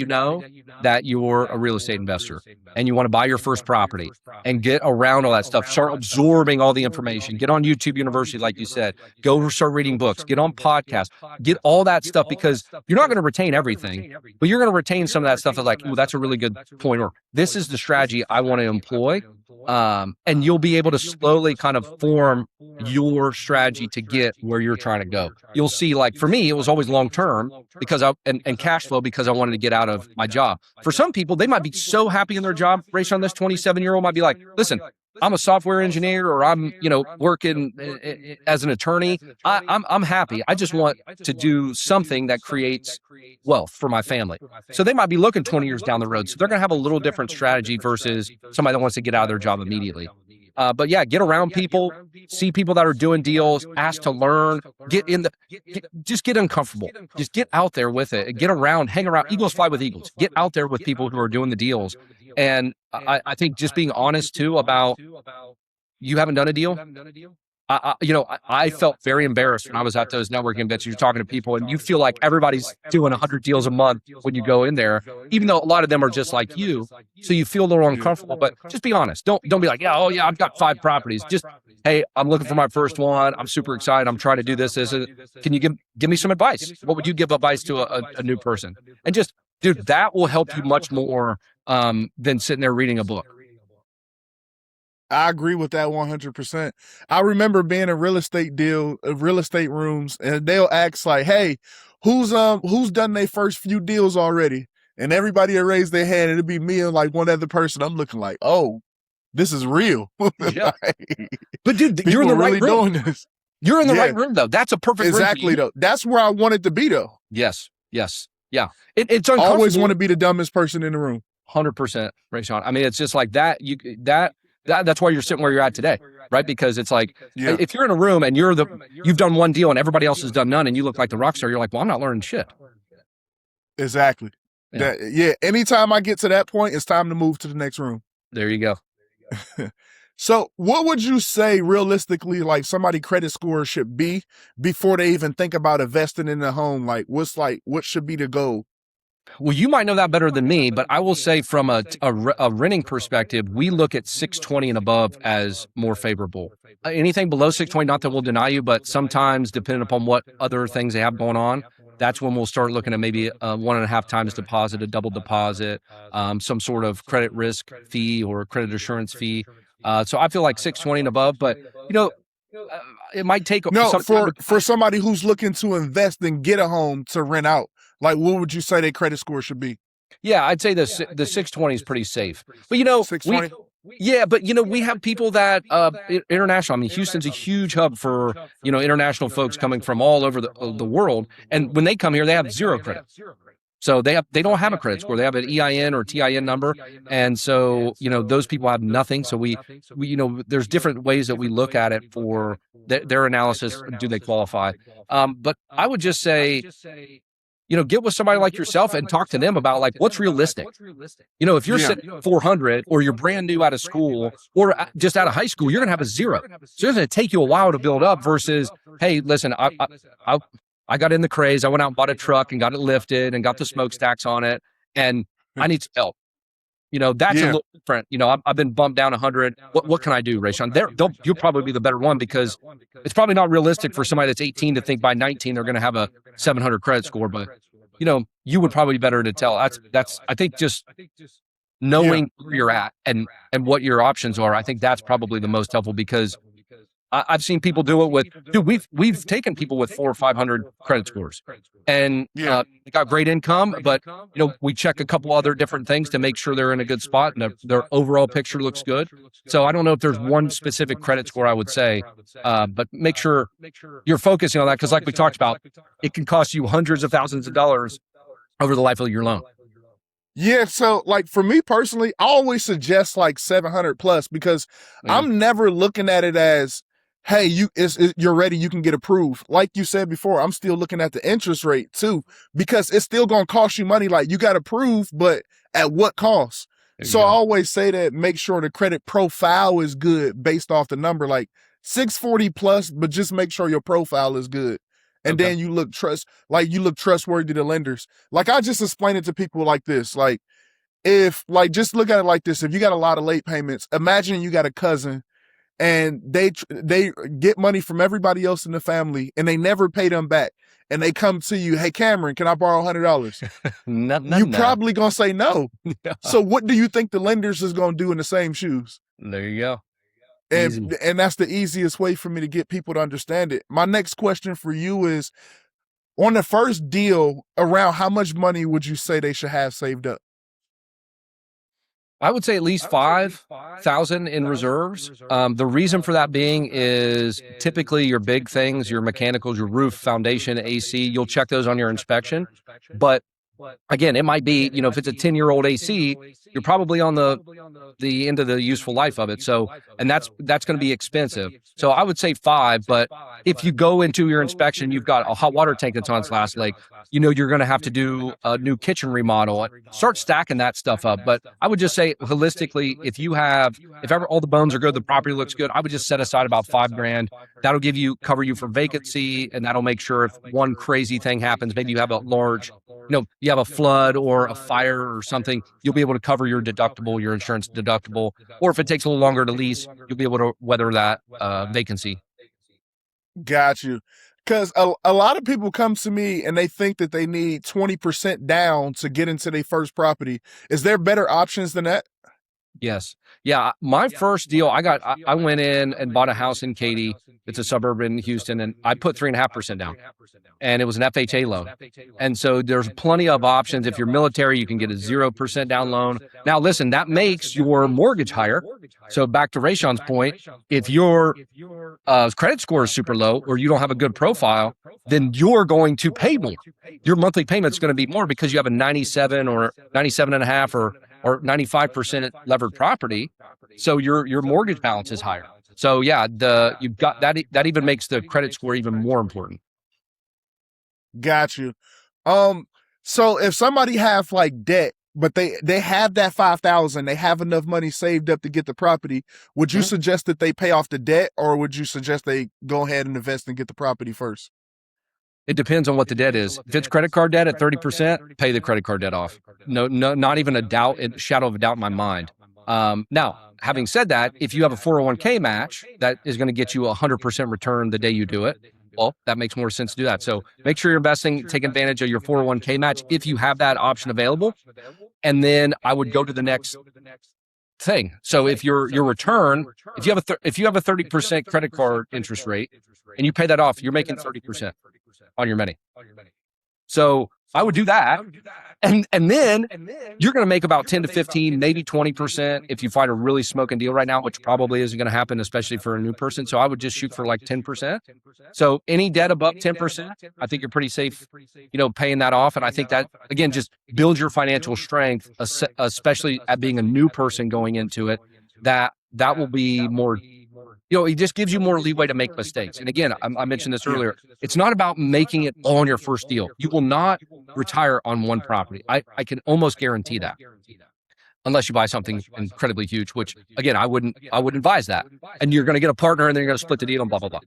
that you're a real estate investor and you want to buy your first property, and get around all that stuff. Start absorbing all the information. Get on YouTube University, like you said. Go start reading books. Get on podcasts. Get all that stuff, because you're not going to retain everything, but you're going to retain some of that stuff that's like, oh, that's a really good point, or this is the strategy I want to employ. And you'll be able to slowly kind of form your strategy to get where you're trying to go. You'll see, like for me, it was always long-term because and cash flow, because I wanted to get out of my job. For some people, they might be so happy in their job. Raayshawn, this 27-year-old might be like, listen, I'm a software engineer, or I'm, working as an attorney. I'm happy. I just want to do something that creates wealth for my family. So they might be looking 20 years down the road. So they're going to have a little different strategy versus somebody that wants to get out of their job immediately. But yeah, get around people, see people that are doing deals, ask to learn, just get uncomfortable. Just get out there with it. Get around, hang around. Eagles fly with eagles. Get out there with people who are doing the deals. And I think just being honest too about, you haven't done a deal. I felt very embarrassed when I was at those networking events. You're talking to people and you feel like everybody's doing 100 deals a month when you go in there, even though a lot of them are just like you. So you feel a little uncomfortable, but just be honest. Don't be like, yeah, oh yeah, I've got 5 properties. Just, hey, I'm looking for my first one. I'm super excited. I'm trying to do this. Can you give me some advice? What would you give advice to a new person? And just, dude, that will help you much more than sitting there reading a book. I agree with that 100%. I remember being in real estate rooms, and they'll ask like, hey, who's done their first few deals already? And everybody will raise their hand, and it'll be me and like one other person. I'm looking like, oh, this is real. Yeah. But dude, you're in the right room. Doing this. You're in the right room though. That's a perfect exactly room though. That's where I wanted to be though. Yes. Yeah. It's uncomfortable. I always want to be the dumbest person in the room. 100%, Raayshawn. I mean, it's just like that. That's why you're sitting where you're at today, right? Because it's like, if you're in a room and you've done one deal and everybody else has done none, and you look like the rock star, you're like, well, I'm not learning shit. Exactly. Anytime I get to that point, it's time to move to the next room. There you go. So what would you say realistically, like somebody credit score should be before they even think about investing in the home? Like what should be the goal? Well, you might know that better than me, but I will say from a renting perspective, we look at 620 and above as more favorable. Anything below 620, not that we'll deny you, but sometimes depending upon what other things they have going on, that's when we'll start looking at maybe 1.5 times deposit, a double deposit, some sort of credit risk fee or credit assurance fee. So I feel like 620 and above, but it might take for somebody who's looking to invest and get a home to rent out. Like, what would you say their credit score should be? Yeah, I'd say the 620 is pretty safe. But 620? We have people that international. I mean, Houston's a huge hub for international folks coming from all over the world, and when they come here, they have zero credit. So they don't have a credit score. They have an EIN or TIN number, and so those people have nothing. So we there's different ways that we look at it for their analysis. Do they qualify? But I would just say, get with somebody like yourself and talk to them about like what's realistic. If you're sitting at 400 or you're brand new out of school or just out of high school, you're going to have a zero. So it's going to take you a while to build up versus, hey, listen, I got in the craze. I went out and bought a truck and got it lifted and got the smokestacks on it, and I need some help. That's a Yeah. little different. I've been bumped down 100. What can I do, Raayshawn? You'll probably be the better one, because it's probably not realistic for somebody that's 18 to think by 19 they're going to have a 700 credit score. But you would probably be better to tell. I think just Yeah. knowing where you're at and what your options are. I think that's probably the most helpful, because I've seen people do it with, dude, we've taken people with 400 or 500 credit scores, and Yeah. they got great income, but we check a couple other different things to make sure they're in a good spot and their overall picture looks good. So I don't know if there's one specific credit score I would say, but make sure you're focusing on that, because like we talked about, it can cost you hundreds of thousands of dollars over the life of your loan. Yeah, so like for me personally, I always suggest like 700 plus, because I'm never looking at it as, hey, you're ready, you can get approved. Like you said before, I'm still looking at the interest rate too, because it's still going to cost you money. Like, you got approved, but at what cost? So I always say that make sure the credit profile is good based off the number, like 640 plus, but just make sure your profile is good. And then you look trustworthy to lenders. Like, I just explain it to people like this. Like, just look at it like this. If you got a lot of late payments, imagine you got a cousin and they get money from everybody else in the family and they never pay them back. And they come to you, hey, Cameron, can I borrow $100? You probably going to say no. So what do you think the lenders is going to do in the same shoes? There you go. And that's the easiest way for me to get people to understand it. My next question for you is, on the first deal, around how much money would you say they should have saved up? I would say at least 5,000 in reserves. The reason for that being is typically your big things, your mechanicals, your roof, foundation, AC, you'll check those on your inspection. But again, it might be, if it's a 10-year-old AC, you're probably on the end of the useful life of it. So, and that's going to be expensive. So I would say 5, but if you go into your inspection, you've got a hot water tank that's on its last leg, you're going to have to do a new kitchen remodel, start stacking that stuff up. But I would just say holistically, if ever all the bones are good, the property looks good, I would just set aside about $5,000. That'll cover you for vacancy. And that'll make sure if one crazy thing happens, maybe you have a large, you have a flood or a fire or something, you'll be able to cover your deductible, your insurance deductible. Or if it takes a little longer to lease, you'll be able to weather that vacancy. Got you. Because a lot of people come to me and they think that they need 20% down to get into their first property. Is there better options than that? Yes. Yeah. My first deal, I went in and bought a house in Katy. It's a suburb in Houston, and I put 3.5% down, and it was an FHA loan. And so there's plenty of options. If you're military, you can get a 0% down loan. Now, listen, that makes your mortgage higher. So back to Raayshawn's point, if your credit score is super low or you don't have a good profile, then you're going to pay more. Your monthly payment's going to be more because you have a 97 or 97.5 or 95% levered property. So your mortgage balance is higher. So yeah, you've got that even makes the credit score even more important. Got you. So if somebody have like debt, but they have that 5,000, they have enough money saved up to get the property, would you suggest that they pay off the debt, or would you suggest they go ahead and invest and get the property first? It depends on what the debt is. If it's credit card debt at 30%, pay the credit card debt off. No, not even a shadow of a doubt in my mind. Now, having said that, if you have a 401k match, that is going to get you a 100% return the day you do it. Well, that makes more sense to do that. So make sure you're investing, take advantage of your 401k match if you have that option available. And then I would go to the next thing. So if your return, if you have a 30% credit card interest rate and you pay that off, you're making 30% on your money. So I would do that. And then you're going to make about 10 to 15, maybe 20% if you find a really smoking deal right now, which probably isn't going to happen, especially for a new person. So I would just shoot for like 10%. So any debt above 10%, I think you're pretty safe, paying that off. And I think that, again, just build your financial strength, especially at being a new person going into it, that will be more, it just gives you more leeway to make mistakes. And again, I mentioned this earlier. It's not about making it all on your first deal. You will not retire on one property. I can almost guarantee that, unless you buy something incredibly huge, which again, I wouldn't advise that. And you're going to get a partner and then you're going to split the deal and blah, blah, blah.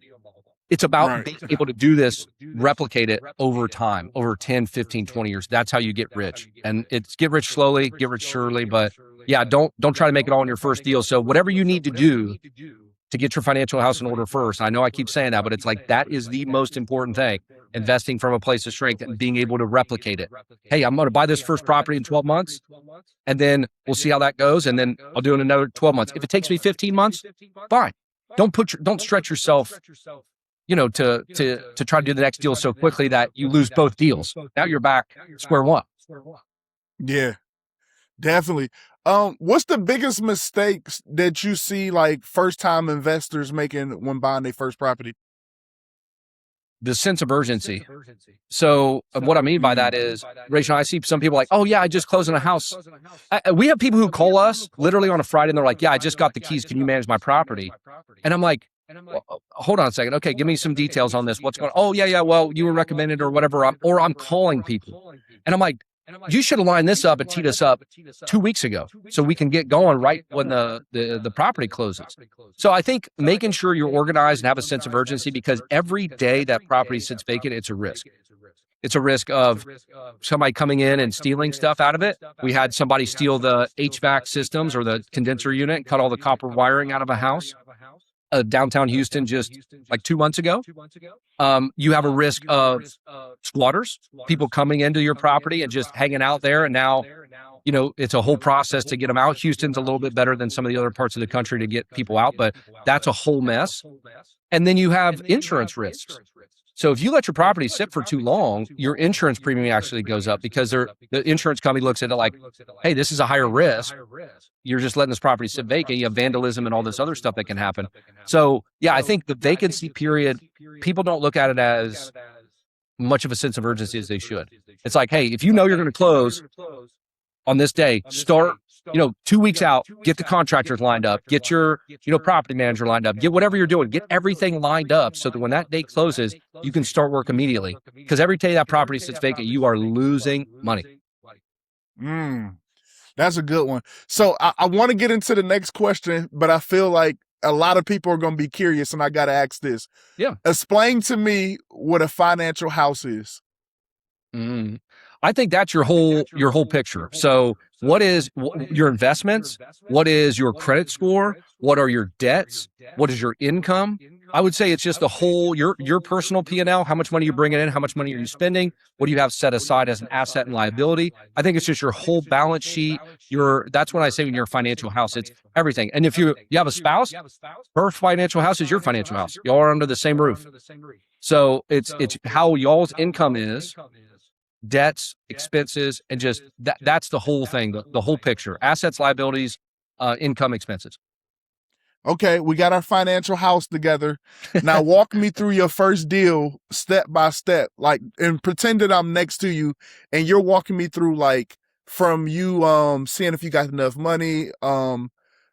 It's about being able to do this, replicate it over time, over 10, 15, 20 years. That's how you get rich. And it's get rich slowly, get rich surely, but yeah, don't try to make it all in your first deal. So whatever you need to do to get your financial house in order first. I know I keep saying that, but it's like that is the most important thing. Investing from a place of strength and being able to replicate it. Hey, I'm going to buy this first property in 12 months, and then we'll see how that goes, and then I'll do it in another 12 months. If it takes me 15 months, fine. Don't stretch yourself, to try to do the next deal so quickly that you lose both deals. Now you're back square one. Yeah, definitely. What's the biggest mistakes that you see like first time investors making when buying their first property? The sense of urgency. So what I mean by that is, Raayshawn, I see some people like, oh yeah, I just closed on a house. We have people who call us literally on a Friday and they're like, yeah, I just got the keys. Can you manage my property? And I'm like, well, hold on a second. Okay, give me some details on this. What's going on? Oh yeah. Well, you were recommended or whatever. I'm calling people. And I'm like, you should have lined this up and teed us up 2 weeks ago so we can get going right when the property closes. So I think making sure you're organized and have a sense of urgency, because every day that property sits vacant, it's a risk. It's a risk of somebody coming in and stealing stuff out of it. We had somebody steal the HVAC systems or the condenser unit and cut all the copper wiring out of a house. Downtown Houston just like 2 months ago. You have a risk of squatters, people coming into your property and just hanging out there. And now, it's a whole process to get them out. Houston's a little bit better than some of the other parts of the country to get people out, but that's a whole mess. And then you have insurance risks. So if you let your property sit for too long, your insurance premium actually goes up because the insurance company looks at it like, hey, this is a higher risk. You're just letting this property sit vacant. You have vandalism and all this other stuff that can happen. So yeah, I think the vacancy period, people don't look at it as much of a sense of urgency as they should. It's like, hey, if you know you're going to close on this day, start 2 weeks out, get the contractors lined up, get your, property manager lined up, get whatever you're doing, get everything lined up so that when that day closes, you can start work immediately. Because every day that property sits vacant, you are losing money. That's a good one. So I want to get into the next question, but I feel like a lot of people are going to be curious and I got to ask this. Yeah. Explain to me what a financial house is. I think that's your whole picture. So what is your investments? What is your credit score? What are your debts? What is your income? I would say it's just the whole, your personal P&L, how much money you're bringing in, how much money are you spending? What do you have set aside as an asset and liability? I think it's just your whole balance sheet. That's what I say when you're a financial house, it's everything. And if you have a spouse, her financial house is your financial house. Y'all are under the same roof. So it's how y'all's income is, debts, expenses, and just that's the whole thing, the whole picture. Assets, liabilities, income, expenses. Okay, we got our financial house together. Now walk me through your first deal step by step, like, and pretend that I'm next to you and you're walking me through, like, from you seeing if you got enough money,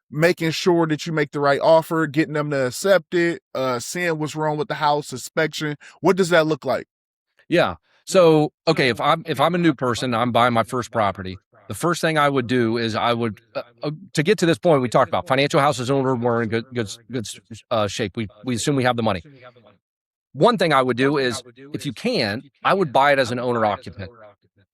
making sure that you make the right offer, getting them to accept it, seeing what's wrong with the house, inspection. What does that look like? Yeah. So, okay, if I'm a new person, I'm buying my first property. The first thing I would do is I would, to get to this point, we talked about financial houses in order, we're in good shape. We assume we have the money. One thing I would do is, if you can, I would buy it as an owner occupant.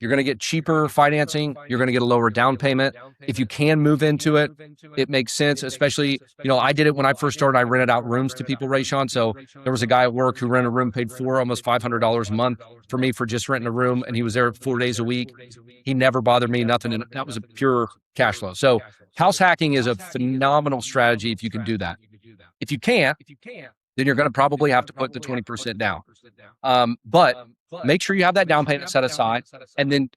You're going to get cheaper financing. You're going to get a lower down payment. If you can move into it, it makes sense, especially, I did it when I first started. I rented out rooms to people, Raayshawn. So there was a guy at work who rented a room, paid almost $500 a month for me for just renting a room. And he was there 4 days a week. He never bothered me, nothing. And that was a pure cash flow. So house hacking is a phenomenal strategy if you can do that. If you can't, then you're going to probably have to put the 20% down. But make sure you have that down payment set aside, and then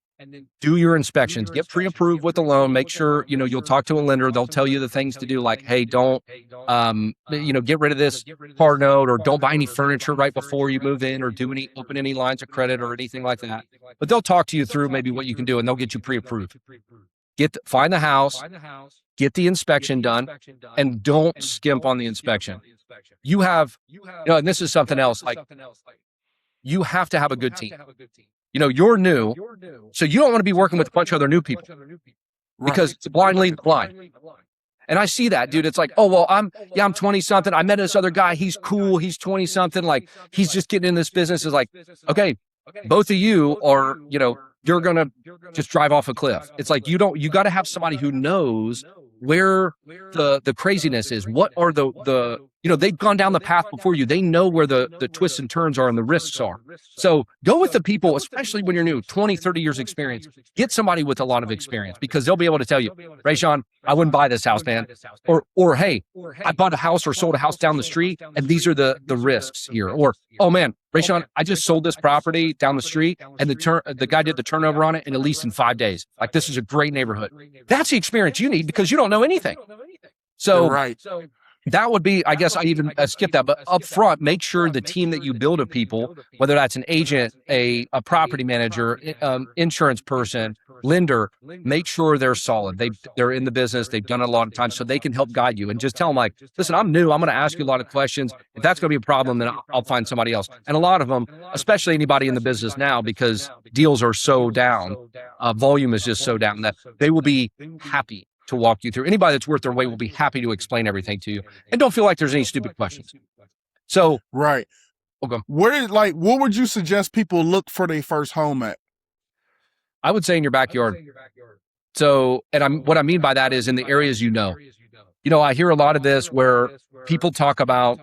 do your inspections. Get pre-approved with the loan. Make sure, you'll talk to a lender. They'll tell you the things to do, like, hey, don't, get rid of this car note, or don't buy any furniture right before you move in, or open any lines of credit or anything like that. But they'll talk to you through maybe what you can do, and they'll get you pre-approved. Find the house, get the inspection done, and don't skimp on the inspection. You have, and this is something else, like, you have to have a good team. You're new, so you don't want to be working with a bunch of other new people, because it's blind leading the blind. And I see that, dude. It's like, oh, well, I'm 20 something. I met this other guy. He's cool. He's 20 something. Like, he's just getting in this business. Is like, okay, both of you are, you're going to just drive off a cliff. It's like, you got to have somebody who knows where the craziness is. What are the they've gone down the path before you. They know where the twists and turns are and the risks are. So go with the people, especially when you're new, 20, 30 years experience. Get somebody with a lot of experience, because they'll be able to tell you, Raayshawn, I wouldn't buy this house, man. Or hey, I bought a house or sold a house down the street, and these are the risks here. Or, oh man, Raayshawn, I just sold this property down the street, and the guy did the turnover on it and at least in 5 days. Like, this is a great neighborhood. That's the experience you need, because you don't know anything. So right. That would be, I guess I even skipped that, but up front, make sure the team that you build of people, whether that's an agent, a property manager, insurance person, lender, make sure they're solid. They're in the business. They've done it a lot of times, so they can help guide you. And just tell them, like, listen, I'm new. I'm going to ask you a lot of questions. If that's going to be a problem, then I'll find somebody else. And a lot of them, especially anybody in the business now, because deals are so down, volume is just so down, that they will be happy to walk you through. Anybody that's worth their weight will be happy to explain everything to you, and don't feel like there's any stupid questions. So, right. Okay. What would you suggest people look for their first home at? I would say in your backyard. So, and what I mean by that is in the areas I hear a lot of this where people talk about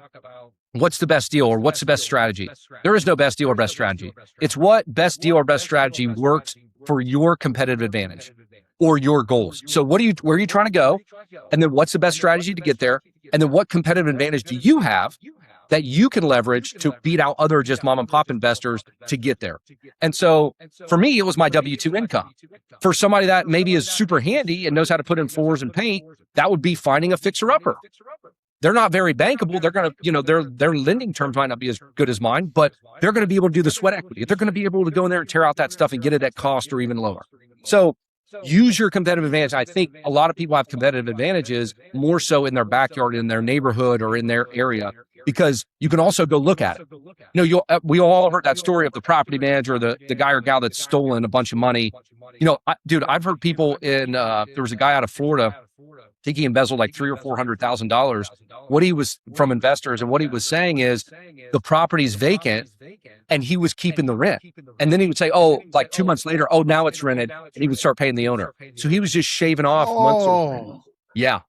what's the best deal or what's the best strategy. There is no best deal or best strategy. It's what best deal or best strategy works for your competitive advantage or your goals. So where are you trying to go? And then what's the best strategy to get there? And then what competitive advantage do you have that you can leverage to beat out other just mom and pop investors to get there? And so for me, it was my W-2 income. For somebody that maybe is super handy and knows how to put in floors and paint, that would be finding a fixer-upper. They're not very bankable. They're going to, their lending terms might not be as good as mine, but they're going to be able to do the sweat equity. They're going to be able to go in there and tear out that stuff and get it at cost or even lower. So use your competitive advantage. I think a lot of people have competitive advantages more so in their backyard, in their neighborhood, or in their area, because you can also go look at it. We all heard that story of the property manager, the guy or gal that's stolen a bunch of money. I've heard people there was a guy out of Florida, I think he embezzled like $300,000 or $400,000. What he was from investors, and what he was saying is the property's vacant, and he was keeping the rent. And then he would say, like 2 months later, now it's rented, and he would start paying the owner. So he was just shaving off months of rent. Yeah.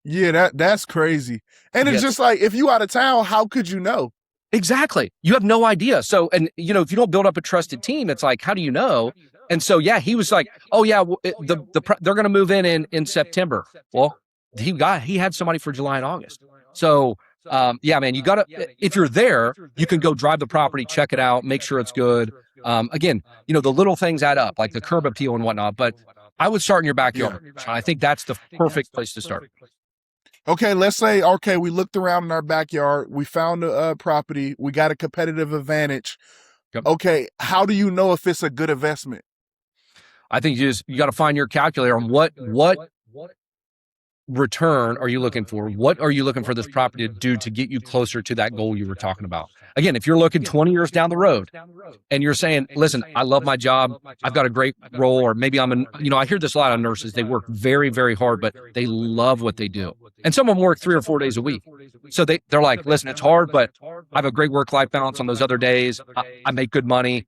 Yeah, that's crazy. And it's just like, if you out of town, how could you know? Exactly. You have no idea. So, and if you don't build up a trusted team, it's like, how do you know? And so, he was like, they're going to move in September. Well, he had somebody for July and August. So, man, you got to, if you're there, you can go drive the property, check it out, make sure it's good. Again, the little things add up, like the curb appeal and whatnot, but I would start in your backyard. Yeah. I think that's the perfect place to start. Okay, let's say, we looked around in our backyard, we found a property, we got a competitive advantage. Yep. Okay, how do you know if it's a good investment? I think you got to find your calculator on what return are you looking for? What are you looking for this property to do to get you closer to that goal you were talking about? Again, if you're looking 20 years down the road and you're saying, listen, I love my job, I've got a great role, or maybe I hear this a lot of nurses, they work very, very hard, but they love what they do. And some of them work 3 or 4 days a week. So they're like, listen, it's hard, but I have a great work-life balance on those other days. I make good money,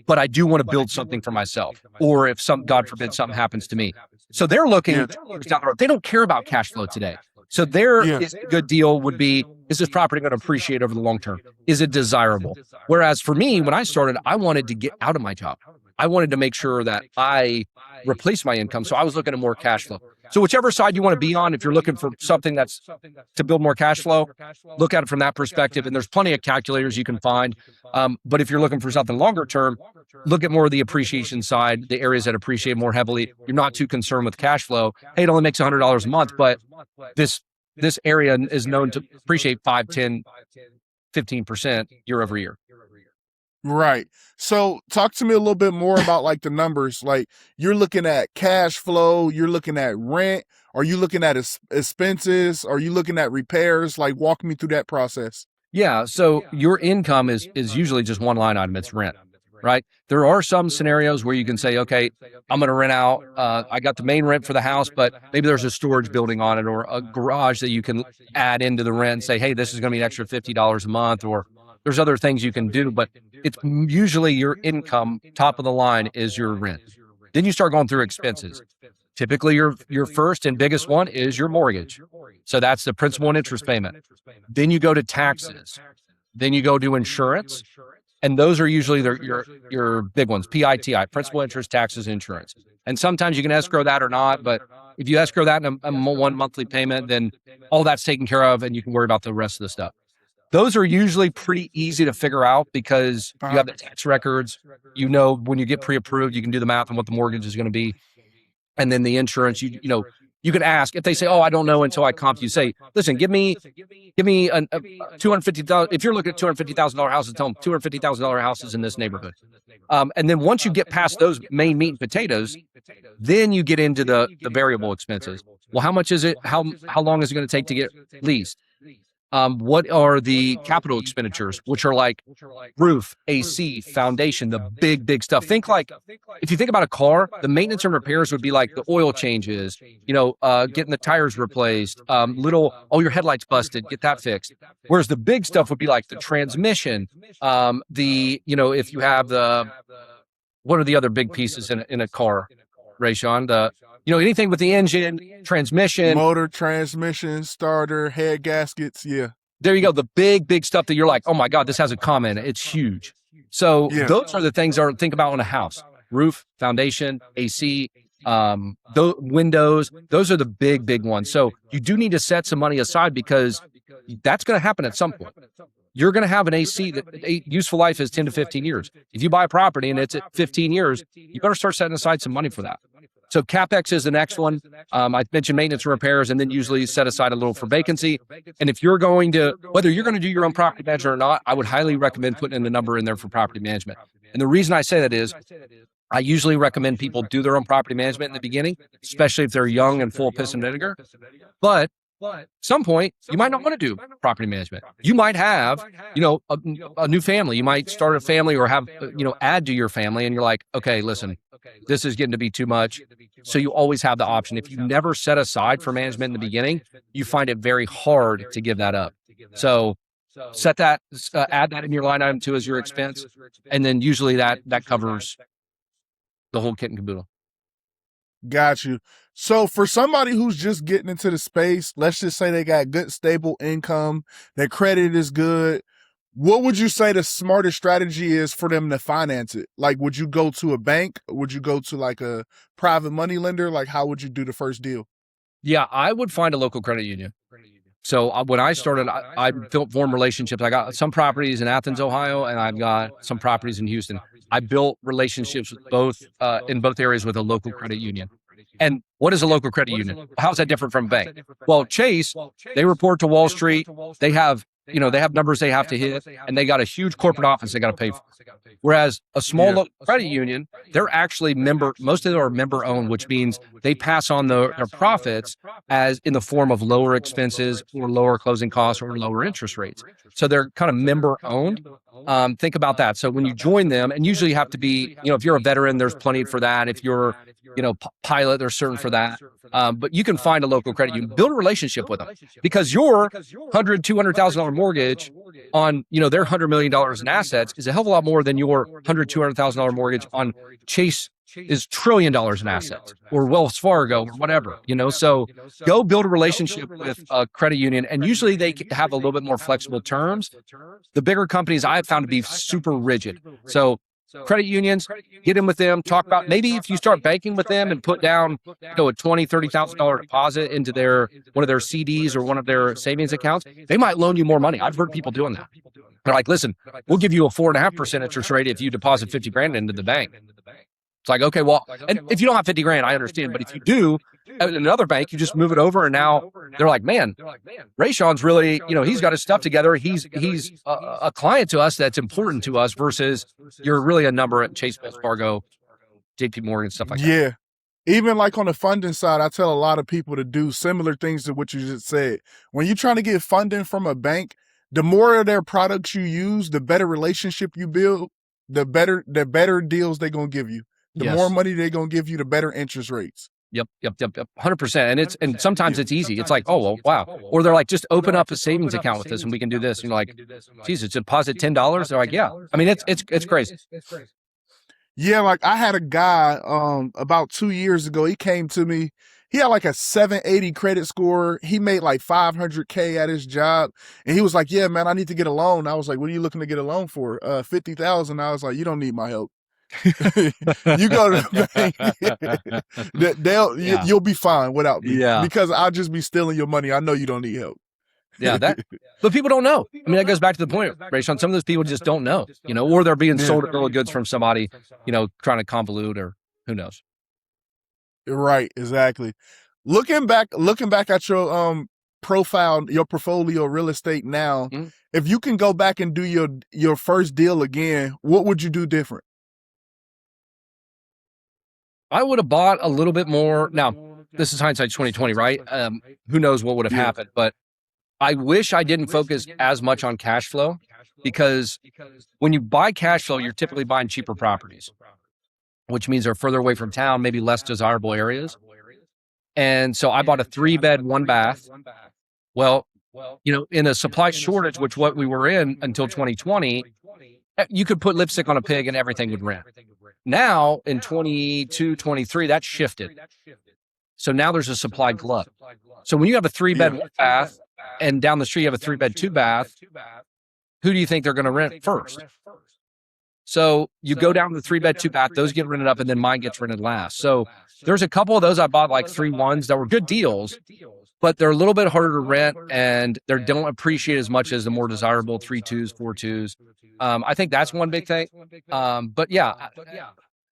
but I do want to build something for myself. Or if God forbid, something happens to me. So they're looking down the road. They don't care about cash flow today. So their good deal would be, is this property going to appreciate over the long term? Is it desirable? Whereas for me, when I started, I wanted to get out of my job. I wanted to make sure that I replaced my income. So I was looking at more cash flow. So whichever side you want to be on, if you're looking for something that's to build more cash flow, look at it from that perspective. And there's plenty of calculators you can find. But if you're looking for something longer term, look at more of the appreciation side, the areas that appreciate more heavily. You're not too concerned with cash flow. Hey, it only makes $100 a month, but this area is known to appreciate 5, 10, 15% year over year. Right. So talk to me a little bit more about like the numbers. Like, you're looking at cash flow, you're looking at rent, are you looking at expenses, are you looking at repairs? Like, walk me through that process. Yeah. So your income is usually just one line item. It's rent, right? There are some scenarios where you can say, okay, I'm going to rent out. I got the main rent for the house, but maybe there's a storage building on it or a garage that you can add into the rent and say, hey, this is going to be an extra $50 a month, or There's other things you can do, but it's usually your income, top of the line is your rent. Then you start going through expenses. Typically your first and biggest one is your mortgage. So that's the principal and interest payment. Then you go to taxes. Then you go to insurance. And those are usually your big ones, PITI, principal, interest, taxes, insurance. And sometimes you can escrow that or not, but if you escrow that in a one monthly payment, then all that's taken care of and you can worry about the rest of the stuff. Those are usually pretty easy to figure out because you have the tax records. You know, when you get pre-approved, you can do the math on what the mortgage is going to be. And then the insurance, you know, you can ask if they say, "Oh, I don't know until I comp." You say, "Listen, give me a $250,000." If you're looking at $250,000 houses, tell them $250,000 houses in this neighborhood. And then once you get past those main meat and potatoes, then you get into the variable expenses. Well, how much is it? How long is it going to take to get leased? What are the capital expenditures, which are like roof, AC, foundation, the big stuff. Think like, if you think about a car, the maintenance and repairs would be like the oil changes, you know, getting the tires replaced, your headlights busted, get that fixed. Whereas the big stuff would be like the transmission, if you have what are the other big pieces in a car, Raayshawn? Anything with the engine, transmission, motor, transmission, starter, head gaskets. Yeah. There you go. The big stuff that you're like, oh my God, this has a comma in it. It's huge. So those are the things that think about on a house: roof, foundation, AC, windows. Those are the big ones. So you do need to set some money aside because that's going to happen at some point. You're going to have an AC that useful life is 10 to 15 years. If you buy a property and it's at 15 years, you better start setting aside some money for that. So CapEx is the next one. I mentioned maintenance and repairs, and then usually set aside a little for vacancy. And if you're going to, whether you're going to do your own property management or not, I would highly recommend putting in the number in there for property management. And the reason I say that is I usually recommend people do their own property management in the beginning, especially if they're young and full of piss and vinegar. But at some point, you might not want to do property management. You might have, a new family. You might start a family or have, add to your family. And you're like, okay, listen, this is getting to be too much. So you always have the option. If you never set aside for management in the beginning, you find it very hard to give that up. So set that, add that in your line item too as your expense. And then usually that covers the whole kit and caboodle. Got you. So for somebody who's just getting into the space, let's just say they got good, stable income, their credit is good. What would you say the smartest strategy is for them to finance it? Like, would you go to a bank? Would you go to like a private money lender? Like, how would you do the first deal? Yeah, I would find a local credit union. So when I started, I formed relationships. I got some properties in Athens, Ohio, and I've got some properties in Houston. I built relationships with in both areas with a local credit union. And what is a local credit union? How is that different from a bank? Well, Chase, they report to Wall Street. They have numbers they have to hit, and they got a huge corporate office they got to pay for. Whereas a small local credit union, they're actually most of them are member owned, which means they pass on their profits as in the form of lower expenses or lower closing costs or lower interest rates. So they're kind of member owned. Think about that. So when you join them, and usually you have to be, if you're a veteran, there's plenty for that. If you're, pilot, there's certain for that. But you can find a local credit union, build a relationship with them, because your $100,000, $200,000 mortgage on, their $100 million in assets is a hell of a lot more than your $100,000, $200,000 mortgage on Chase is $1 trillion in assets, or Wells Fargo, or whatever, so go build a relationship with a credit union. And usually they have a little bit more flexible terms. The bigger companies I've found to be super rigid. So credit unions, get in with them, talk about, maybe if you start banking with them and put down, a $20,000, $30,000 deposit into one of their CDs or one of their savings accounts, they might loan you more money. I've heard people doing that. They're like, listen, we'll give you a 4.5% interest rate if you deposit 50 grand into the bank. It's like, okay, well, and if you don't have 50 grand, I understand. But if you do, at another bank, you just move it over. And now they're like, man, Raayshawn's really, he's got his stuff together. He's a client to us that's important to us versus you're really a number at Chase, Wells Fargo, JP Morgan, stuff like that. Yeah. Even like on the funding side, I tell a lot of people to do similar things to what you just said. When you're trying to get funding from a bank, the more of their products you use, the better relationship you build, the better deals they're going to give you. The more money they're going to give you, the better interest rates. Yep. 100%. And sometimes it's easy. It's like, oh, well, wow. Or they're like, just open up a savings account with this and we can do this. And you're like, geez, it's deposit $10. They're like, yeah. I mean, it's crazy. Yeah, like I had a guy about 2 years ago. He came to me. He had like a 780 credit score. He made like 500K at his job, and he was like, "Yeah, man, I need to get a loan." I was like, "What are you looking to get a loan for?" 50,000. I was like, "You don't need my help. You go to the bank. You'll be fine without me. Yeah. Because I'll just be stealing your money. I know you don't need help." Yeah, but people don't know. I mean, that goes back to the point, Raayshawn. Some of those people just don't know, or they're being sold a bill of goods from somebody, trying to convolute, or who knows. Right, exactly. Looking back at your profile, your portfolio real estate now, if you can go back and do your first deal again, what would you do different? I would have bought a little bit more. Now, this is hindsight 2020, right? Who knows what would have happened, but I wish I didn't focus as much on cash flow, because when you buy cash flow, you're typically buying cheaper properties, which means they're further away from town, maybe less desirable areas. And so I bought a 3-bed, 1-bath. Well, in a supply shortage, which what we were in until 2020, you could put lipstick on a pig and everything would rent. Now in 22, 23, that's shifted. So now there's a supply glut. So when you have a 3-bed, 1-bath, and down the street you have a 3-bed, 2-bath, who do you think they're going to rent first? So you go down to the 3-bed, 2-bath, those get rented up, and then mine gets rented last. So there's a couple of those I bought, like 3-1s that were good deals, but they're a little bit harder to rent and they don't appreciate as much as the more desirable 3-2s, 4-2s. I think that's one big thing. But yeah,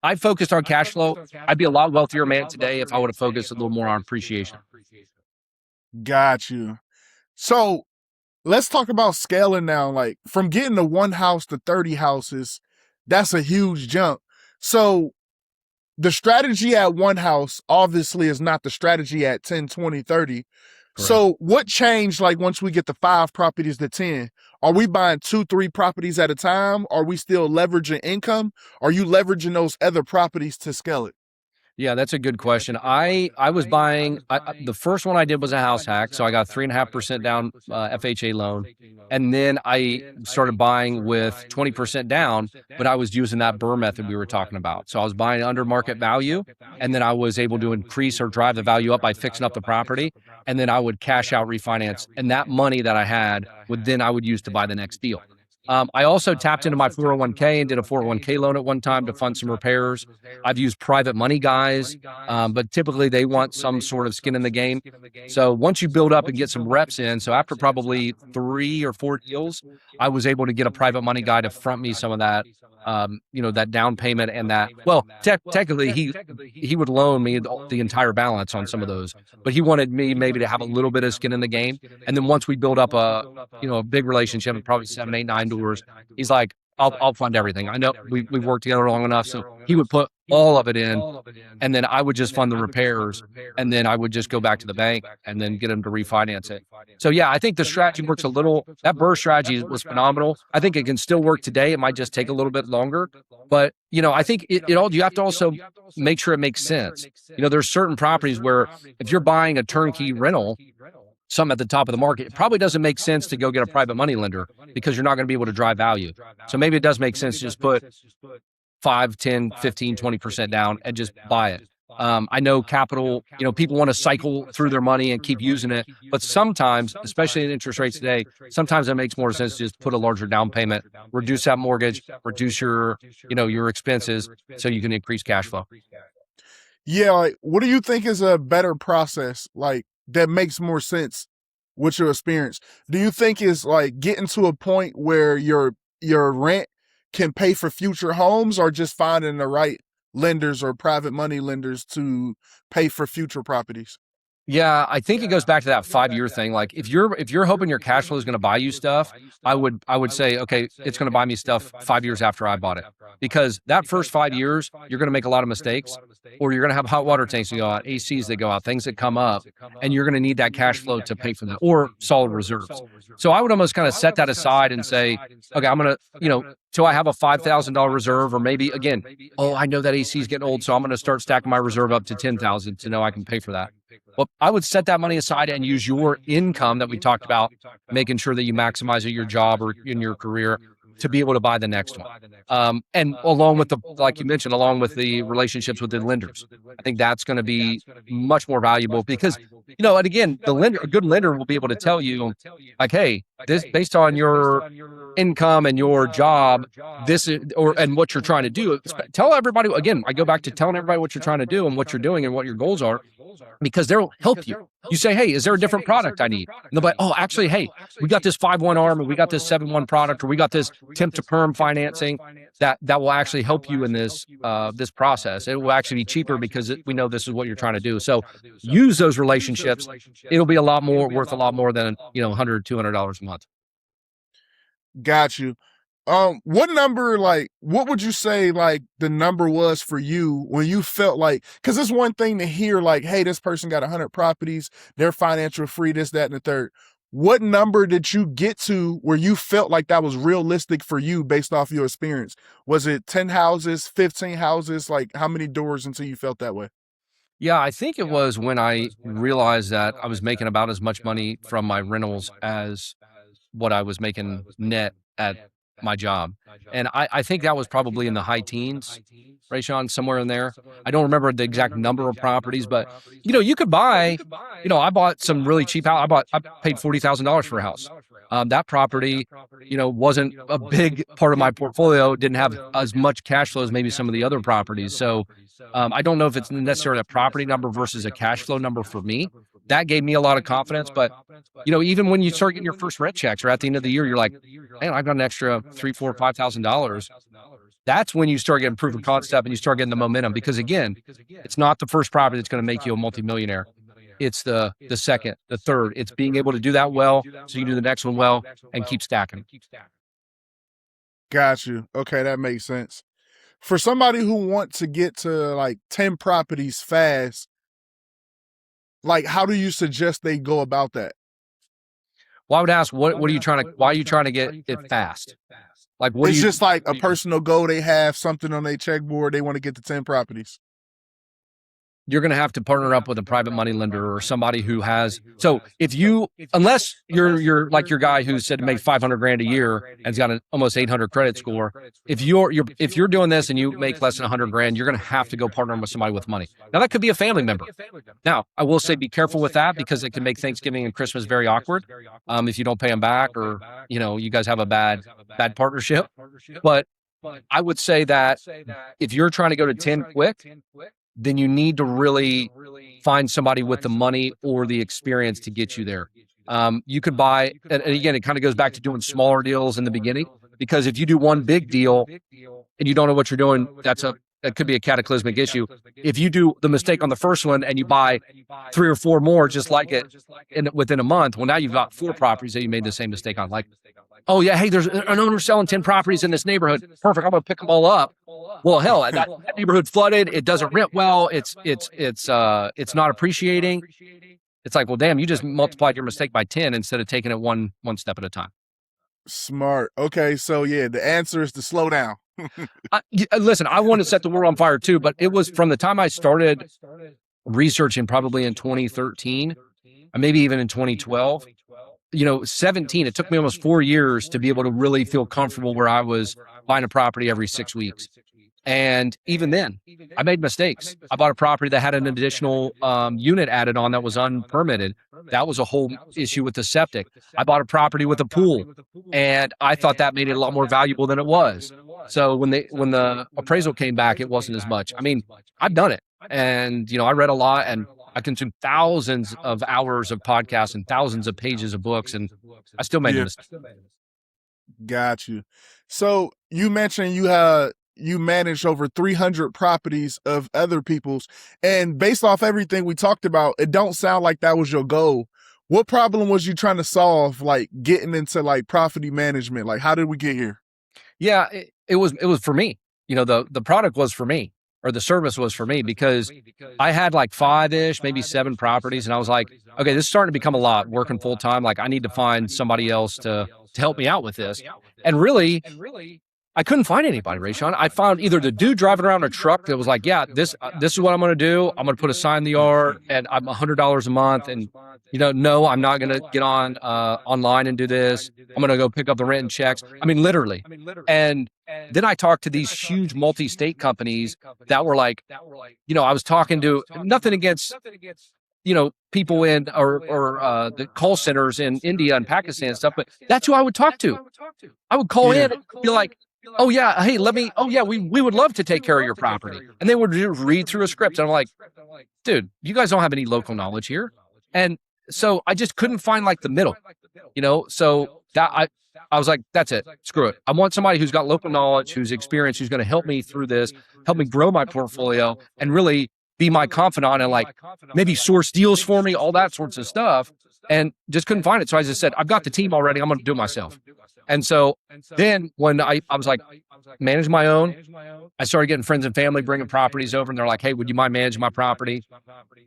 I focused on cash flow. I'd be a lot wealthier man today if I would have focused a little more on appreciation. Got you. So let's talk about scaling now. Like from getting to 1 house to 30 houses, that's a huge jump. So the strategy at 1 house obviously is not the strategy at 10, 20, 30. Correct. So what changed like once we get to 5 properties to 10? Are we buying 2, 3 properties at a time? Are we still leveraging income? Are you leveraging those other properties to scale it? Yeah, that's a good question. I was buying, the first one I did was a house hack. So I got 3.5% down FHA loan. And then I started buying with 20% down, but I was using that BRRRR method we were talking about. So I was buying under market value, and then I was able to increase or drive the value up by fixing up the property. And then I would cash out, refinance. And that money that I had I would use to buy the next deal. I also tapped into my 401k and did a 401k loan at one time to fund some repairs. I've used private money guys, but typically they want some sort of skin in the game. So once you build up and get some reps in, so after probably 3 or 4 deals, I was able to get a private money guy to front me some of that, that down payment and that. Well, technically he would loan me the entire balance on some of those, but he wanted me maybe to have a little bit of skin in the game. And then once we build up a big relationship, probably 7, 8, 9 doors, he's like, I'll fund everything. I know we've worked together long enough. So he would put all of it in, and then I would just fund the repairs, and then I would just go back to the bank and then get him to refinance it. So yeah, I think the strategy works a little. That BRRRR strategy was phenomenal. I think it can still work today. It might just take a little bit longer, but I think you have to also make sure it makes sense. There's certain properties where if you're buying a turnkey rental, some at the top of the market, it probably doesn't make sense to go get a private money lender because you're not going to be able to drive value. So maybe it does make sense to just put 5, 10, 15, 20% down and just buy it. I know capital, people want to cycle through their money and keep using it, but sometimes, especially in interest rates today, sometimes it makes more sense to just put a larger down payment, reduce that mortgage, reduce your expenses so you can increase cash flow. Yeah. Like, what do you think is a better process? Like, that makes more sense with your experience? Do you think is like getting to a point where your rent can pay for future homes, or just finding the right lenders or private money lenders to pay for future properties? Yeah, I think it goes back to that 5-year thing. Like if you're hoping your cash flow is going to buy you stuff, I would say, okay, it's going to buy me stuff 5 years after I bought it, because that first 5 years, you're going to make a lot of mistakes, or you're going to have hot water tanks that go out, ACs that go out, things that come up, and you're going to need that cash flow to pay for that, or solid reserves. So I would almost kind of set that aside and say, okay, I'm going to, till I have a $5,000 reserve, or maybe again, oh, I know that AC is getting old, so I'm going to start stacking my reserve up to 10,000 to know I can pay for that. Well, I would set that money aside and use your income that we talked about, making sure that you maximize at your job or in your career to be able to buy the next one. And along with like you mentioned, along with the relationships with the lenders, I think that's going to be much more valuable because, and again, a good lender will be able to tell you like, hey, this based on your income and your job, this is, and what you're trying to do. Tell everybody, again, I go back to telling everybody what you're trying to do and what you're doing and what your goals are, because they'll help you. You say, hey, is there a different product I need? And they'll be like, oh, actually, hey, we got this 5-1 arm, or we got this 7-1 product, or we got this temp to perm financing that will actually help you in this process. It will actually be cheaper because we know this is what you're trying to do. So use those relationships. It'll be worth a lot more than $100, $200 a month. Got you. What number, what would you say, the number was for you when you felt like, cause it's one thing to hear hey, this person got 100 properties, they're financial free, this, that, and the third. What number did you get to where you felt like that was realistic for you based off your experience? Was it 10 houses, 15 houses? How many doors until you felt that way? Yeah, I think it was when I realized that I was making about as much money from my rentals as what I was making net at my job. And I think that was probably in the high teens, Raayshawn, somewhere in there. I don't remember the exact number of properties, but you could buy, I bought some really cheap house. I paid $40,000 for a house. That property, wasn't a big part of my portfolio, didn't have as much cash flow as maybe some of the other properties. So I don't know if it's necessarily a property number versus a cash flow number for me. That gave me a lot of confidence. But, even when you start getting your first rent checks or at the end of the year, you're like, man, I've got an extra $3,000, $4,000, $5,000. That's when you start getting proof of concept and you start getting the momentum. Because again, it's not the first property that's going to make you a multimillionaire. It's the second, the third. It's being able to do that well, so you do the next one well and keep stacking. Got you. Okay, that makes sense. For somebody who wants to get to 10 properties fast, how do you suggest they go about that? Well, I would ask, why are you trying to get it fast? It's just a personal goal they have, something on their checkboard, they want to get to 10 properties. You're going to have to partner up with a private money lender or somebody who has. So unless you're like your guy who said to make $500,000 a year and has got an almost 800 credit score, if you're doing this and you make less than $100,000, you're going to have to go partner with somebody with money. Now that could be a family member. Now I will say be careful with that because it can make Thanksgiving and Christmas very awkward if you don't pay them back or you guys have a bad partnership. But I would say that if you're trying to go to 10 quick, then you need to really find somebody with the money or the experience to get you there. You could buy, and again, it kind of goes back to doing smaller deals in the beginning, because if you do one big deal and you don't know what you're doing, that could be a cataclysmic issue. If you do the mistake on the first one and you buy 3 or 4 more just like it within a month, well, now you've got 4 properties that you made the same mistake on. Oh yeah, hey, there's an owner selling 10 properties in this neighborhood. Perfect, I'm gonna pick them all up. Well, hell, that neighborhood flooded. It doesn't rent well. It's not appreciating. It's like, well, damn, you just multiplied your mistake by 10 instead of taking it one step at a time. Smart. Okay, so yeah, the answer is to slow down. Listen, I want to set the world on fire too, but it was from the time I started researching, probably in 2013, maybe even in 2012. 17, it took me almost 4 years to be able to really feel comfortable where I was buying a property every 6 weeks. And even then, I made mistakes. I bought a property that had an additional unit added on that was unpermitted. That was a whole issue with the septic. I bought a property with a pool, and I thought that made it a lot more valuable than it was. So when the appraisal came back, it wasn't as much. I mean, I've done it. And, I read a lot, and I consumed thousands of hours of podcasts and thousands of pages of books, and I still made mistakes. Got you. So you mentioned you managed over 300 properties of other people's, and based off everything we talked about, it don't sound like that was your goal. What problem was you trying to solve, getting into property management? How did we get here? Yeah, it was for me. The product was for me. Or the service was for me, because I had 5-ish, maybe 7 properties. And I was like, okay, this is starting to become a lot, working full time. I need to find somebody else to help me out with this. And really, I couldn't find anybody, Raayshawn. I found either the dude driving around a truck that was like, yeah, this is what I'm going to do. I'm going to put a sign in the yard and I'm $100 a month. And, no, I'm not going to get on online and do this. I'm going to go pick up the rent and checks. I mean, literally. And then I talked to these huge multi-state companies that were like, I was talking to, nothing against, people in or the call centers in India and Pakistan and stuff, but that's who I would talk to. I would call in and be like, oh yeah, hey, we would love to take care of your property. And they would read through a script. And I'm like, dude, you guys don't have any local knowledge here. And so I just couldn't find like the middle, so that I was like, that's it. Screw it. I want somebody who's got local knowledge, who's experienced, who's going to help me through this, help me grow my portfolio and really be my confidant and like maybe source deals for me, all that sorts of stuff. And just couldn't find it. So I just said, I've got the team already. I'm going to do it myself. And so then when I was like, manage my own, I started getting friends and family bringing properties over and they're like, hey, would you mind managing my property?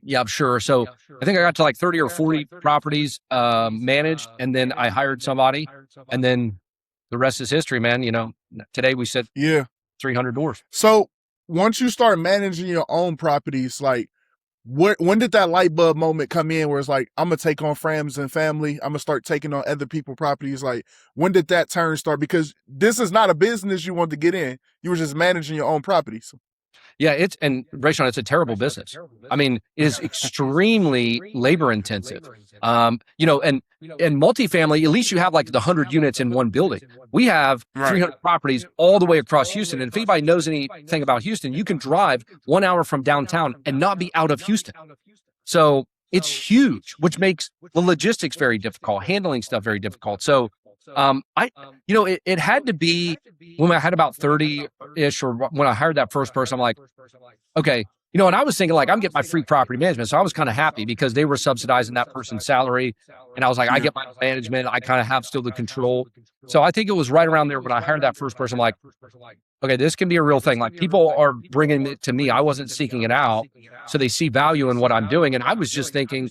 Yeah, sure. So I think I got to like 30 or 40 properties managed. And then I hired somebody and then the rest is history, man. Today we said 300 doors. So once you start managing your own properties, like when did that light bulb moment come in where it's like, I'm going to take on friends and family. I'm going to start taking on other people's properties. Like, when did that turn start? Because this is not a business you want to get in. You were just managing your own properties. Yeah, and Raayshawn, it's a terrible business. I mean, it is extremely labor intensive. And multifamily, at least you have like the 100 units in one building. We have 300 properties all the way across Houston. And if anybody knows anything about Houston, you can drive 1 hour from downtown and not be out of Houston. So it's huge, which makes the logistics very difficult, handling stuff very difficult. So it had to be when I had about 30-ish or when I hired that first person, I'm like, okay, and I was thinking like, I'm getting my free property management. So I was kind of happy because they were subsidizing that person's salary. And I was like, I get my management. I kind of have still the control. So I think it was right around there when I hired that first person, I'm like, okay, this can be a real thing. Like people are bringing it to me. I wasn't seeking it out. So they see value in what I'm doing. And I was just thinking,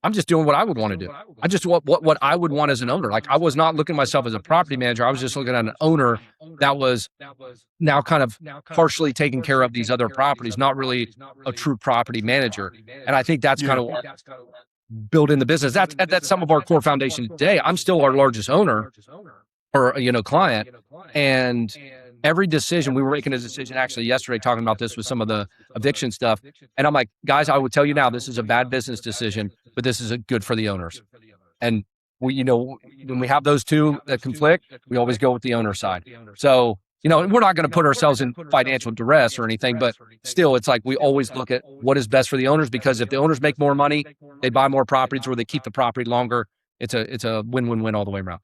I'm just doing what I would want to do. I just want what I would want as an owner. Like I was not looking at myself as a property manager. I was just looking at an owner that was now kind of partially taking care of these other properties, not really a true property manager. And I think that's kind of what built in the business. That's some of our core foundation today. I'm still our largest owner or, client. And every decision, we were making a decision actually yesterday talking about this with some of the eviction stuff. And I'm like, guys, I would tell you now, this is a bad business decision, but this is good for the owners. And we, when we have those two that conflict, we always go with the owner side. So, we're not going to put ourselves in financial duress or anything, but still it's like, we always look at what is best for the owners, because if the owners make more money, they buy more properties or they keep the property longer. It's a win-win-win all the way around.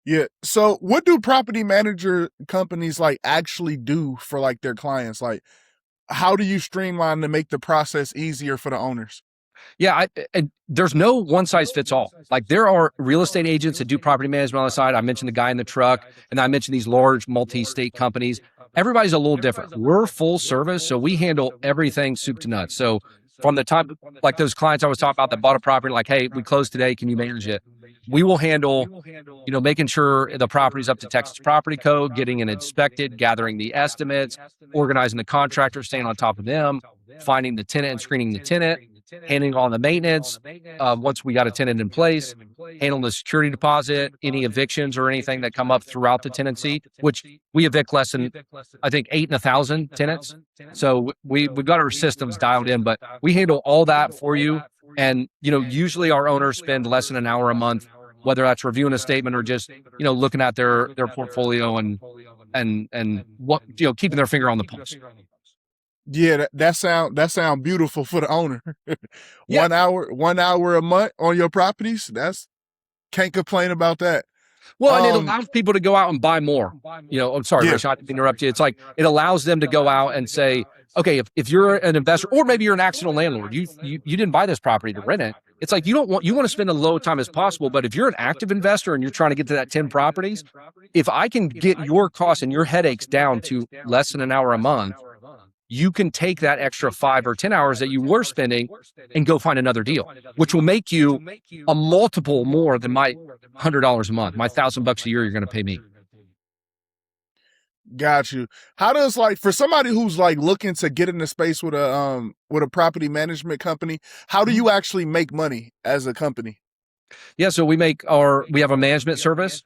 Yeah. So what do property manager companies like actually do for like their clients? Like, how do you streamline to make the process easier for the owners? Yeah, there's no one size fits all. Like there are real estate agents that do property management on the side. I mentioned the guy in the truck, and I mentioned these large multi-state companies. Everybody's a little different. We're full service, so we handle everything soup to nuts. So from the time, like those clients I was talking about that bought a property, like, hey, we closed today, can you manage it? We will handle, making sure the property's up to Texas property code, getting it inspected, gathering the estimates, organizing the contractors, staying on top of them, finding the tenant and screening the tenant, handling all the maintenance. Once we got a tenant in place, handling the security deposit, any evictions or anything that come up throughout the tenancy, which we evict less than, I think, 8 in 1,000 tenants. So we've got our systems dialed in, but we handle all that for you. And, usually our owners spend less than an hour a month, whether that's reviewing a statement or just, looking at their portfolio and what, keeping their finger on the pulse. Yeah, that sound beautiful for the owner. 1 hour a month on your properties. Can't complain about that. Well, and it allows people to go out and buy more. I'm sorry, Rich, I didn't interrupt you. It's like, it allows them to go out and say, okay, if you're an investor, or maybe you're an accidental landlord, you didn't buy this property to rent it. It's like, you want to spend as low time as possible. But if you're an active investor and you're trying to get to that 10 properties, if I can get your costs and your headaches down to less than an hour a month, you can take that extra 5 or 10 hours that you were spending and go find another deal, which will make you a multiple more than my $100 a month, my $1,000 a year you're going to pay me. Got you. How does like for somebody who's like looking to get into space with a property management company, how do Mhm. you actually make money as a company? Yeah, so we have a management service.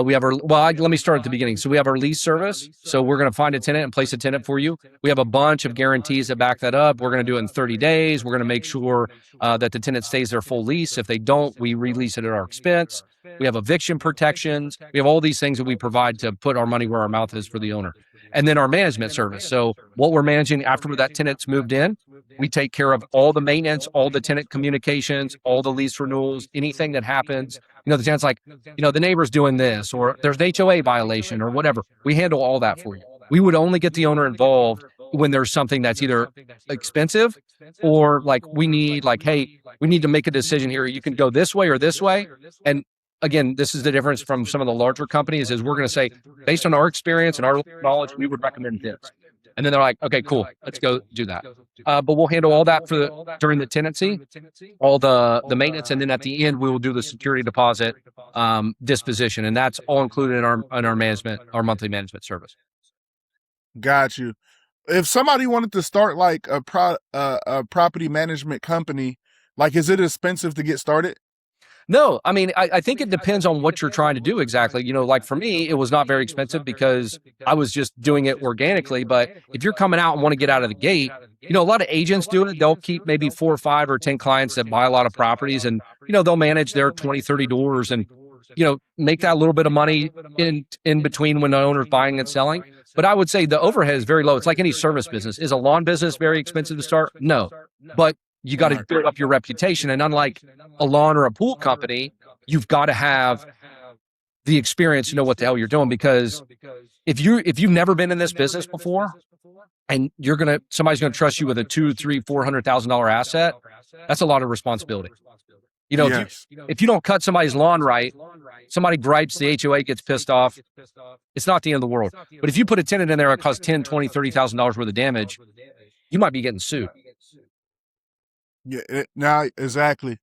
We have our, let me start at the beginning. So we have our lease service. So we're going to find a tenant and place a tenant for you. We have a bunch of guarantees that back that up. We're going to do it in 30 days. We're going to make sure that the tenant stays their full lease. If they don't, we release it at our expense. We have eviction protections. We have all these things that we provide to put our money where our mouth is for the owner. And then our management service. So what we're managing after that tenant's moved in, we take care of all the maintenance, all the tenant communications, all the lease renewals, anything that happens. The tenant's like, the neighbor's doing this, or there's an HOA violation or whatever. We handle all that for you. We would only get the owner involved when there's something that's either expensive or like hey, we need to make a decision here. You can go this way or this way. And again, this is the difference from some of the larger companies is we're going to say, based on our experience and our knowledge, we would recommend this. And then they're like, okay, cool, let's go do that. But we'll handle all that during the tenancy, all the maintenance, and then at the end we will do the security deposit disposition, and that's all included in our monthly management service. Got you. If somebody wanted to start like a property management company, like is it expensive to get started? No, I mean, I think it depends on what you're trying to do exactly. Like for me, it was not very expensive because I was just doing it organically. But if you're coming out and want to get out of the gate, a lot of agents do it. They'll keep maybe 4 or 5 or 10 clients that buy a lot of properties and, they'll manage their 20, 30 doors and, make that little bit of money in between when the owner's buying and selling. But I would say the overhead is very low. It's like any service business. Is a lawn business very expensive to start? No. But you got to build up your reputation. And unlike a lawn or a pool company, you've got to have the experience to know what the hell you're doing. Because if you've never been in this business before and somebody's going to trust you with a $200,000, $300,000, $400,000 asset, that's a lot of responsibility. Yes. If you don't cut somebody's lawn right, somebody gripes, the HOA gets pissed off. It's not the end of the world. But if you put a tenant in there that caused $10,000, $20,000, $30,000 worth of damage, you might be getting sued. Yeah, now exactly.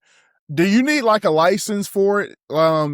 Do you need like a license for it?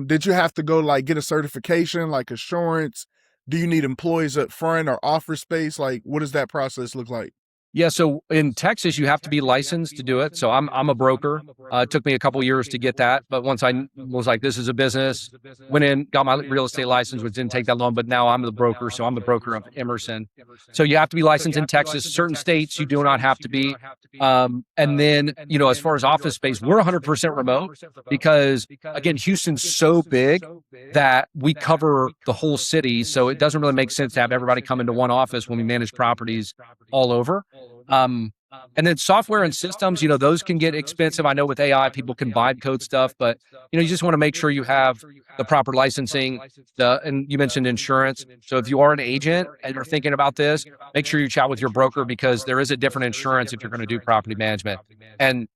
Did you have to go like get a certification, like assurance? Do you need employees up front or offer space? Like, what does that process look like? Yeah, so in Texas, you have to be licensed to do it. So I'm a broker. It took me a couple years to get that, but once I was like, this is a business, went in, got my real estate license, which didn't take that long. But now I'm the broker, so I'm the broker of Emerson. So you have to be licensed in Texas. Certain states you do not have to be. And then as far as office space, we're 100% remote because again, Houston's so big that we cover the whole city. So it doesn't really make sense to have everybody come into one office when we manage properties all over. And then software and systems, those can get expensive. I know with AI, people can vibe code stuff, but you just want to make sure you have the proper licensing. And you mentioned insurance. So if you are an agent and you're thinking about this, make sure you chat with your broker because there is a different insurance if you're going to do property management. And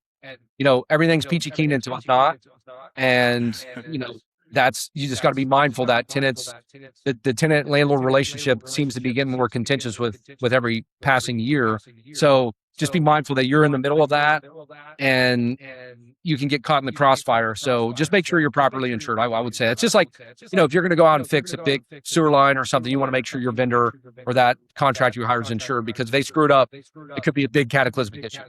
everything's peachy keen until it's not. And you just got to be mindful that the tenant landlord relationship seems to be getting more contentious with every passing year. So just be mindful that you're in the middle of that and you can get caught in the crossfire. So just make sure you're properly insured. I would say it's just like, if you're going to go out and fix a big sewer line or something, you want to make sure your vendor or that contractor you hire is insured because if they screwed up, it could be a big cataclysmic issue.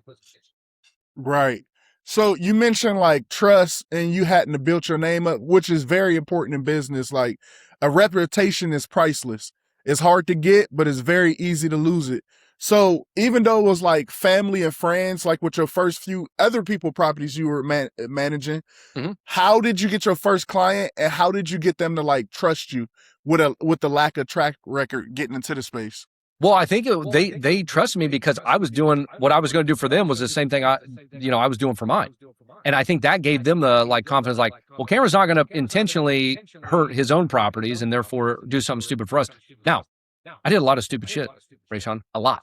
Right. So you mentioned like trust and you hadn't to build your name up, which is very important in business. Like a reputation is priceless. It's hard to get, but it's very easy to lose it. So even though it was like family and friends, like with your first few other people properties you were managing, how did you get your first client and how did you get them to like trust you with the lack of track record getting into the space? Well, I think they trusted me because I was doing what I was going to do for them was the same thing I was doing for mine. And I think that gave them the like confidence, like, well, Cameron's not going to intentionally hurt his own properties and therefore do something stupid for us. Now, I did a lot of stupid shit, Raayshawn, a lot.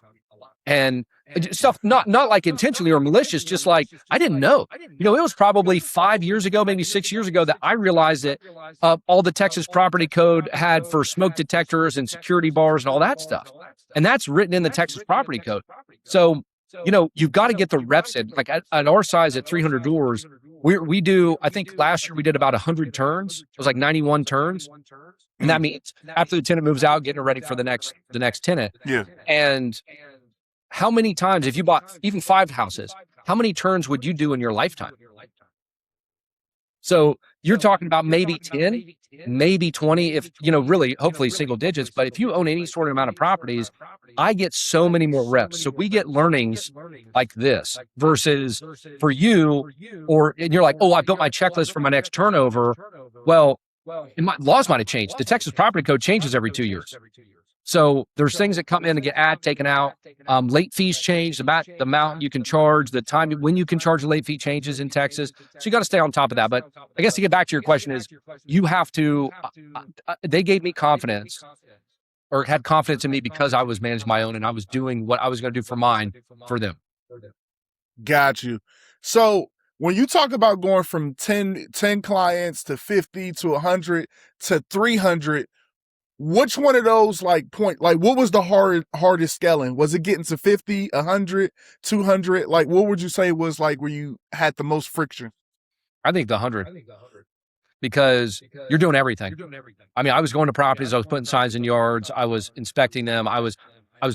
And stuff not like intentionally or malicious, just like I didn't know. It was probably 5 years ago, maybe 6 years ago that I realized that all the Texas property code had for smoke detectors and security bars and all that stuff. And that's written in the Texas property code. So, you've got to get the reps in. Like at our size at 300 doors, we do, I think last year we did about 100 turns. It was like 91 turns. And that means after the tenant moves out, getting ready for the next tenant. Yeah. And how many times, if you bought even 5 houses, how many turns would you do in your lifetime? So you're talking about maybe 10, maybe 20, if, really, hopefully single digits. But if you own any sort of amount of properties, I get so many more reps. So we get learnings like this versus for you, and you're like, oh, I built my checklist for my next turnover. Well, laws might have changed. The Texas property code changes every 2 years. So there's things that come in and get taken out. Late fees change, the amount you can charge, the time when you can charge the late fee changes in Texas. So you got to stay on top of that. But I guess to get back to your question is, you have to, they gave me confidence or had confidence in me because I was managing my own and I was doing what I was going to do for mine for them. Got you. So when you talk about going from 10 clients to 50 to 100 to 300, which one of those what was the hardest scaling? Was it getting to 50, 100, 200? Like, what would you say was like where you had the most friction? I think the 100. Because you're doing everything. I mean, I was going to properties, I was putting signs in yards, I was inspecting them, I was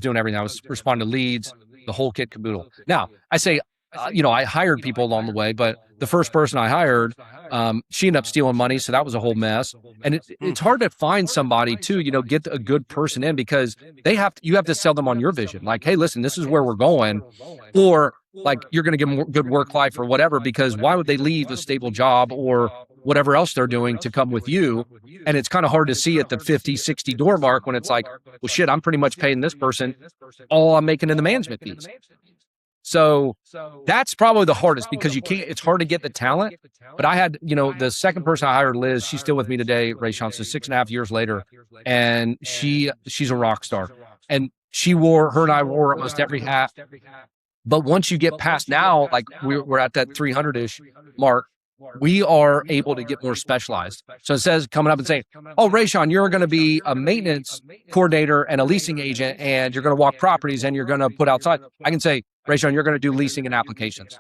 doing everything. I was responding to leads, the whole kit caboodle. Now, I say, I hired people along the way, but the first person I hired, she ended up stealing money, so that was a whole mess. And it's hard to find somebody to, get a good person in because you have to sell them on your vision. Like, hey, listen, this is where we're going, or like you're going to give them good work life or whatever. Because why would they leave a stable job or whatever else they're doing to come with you? And it's kind of hard to see at the 50, 60 door mark when it's like, well, shit, I'm pretty much paying this person all I'm making in the management fees. So that's probably the hardest because it's hard to get the talent. But I had, the second person I hired, Liz, she's still with me today, Raayshawn, so 6.5 years later. And she's a rock star. And her and I wore almost every hat. But once you get past now, like we're at that 300-ish mark, we are able to get more specialized. So it says coming up and saying, oh, Raayshawn, you're going to be a maintenance coordinator and a leasing agent, and you're going to walk properties and you're going to put outside. I can say, Raayshawn, you're going to do leasing and applications.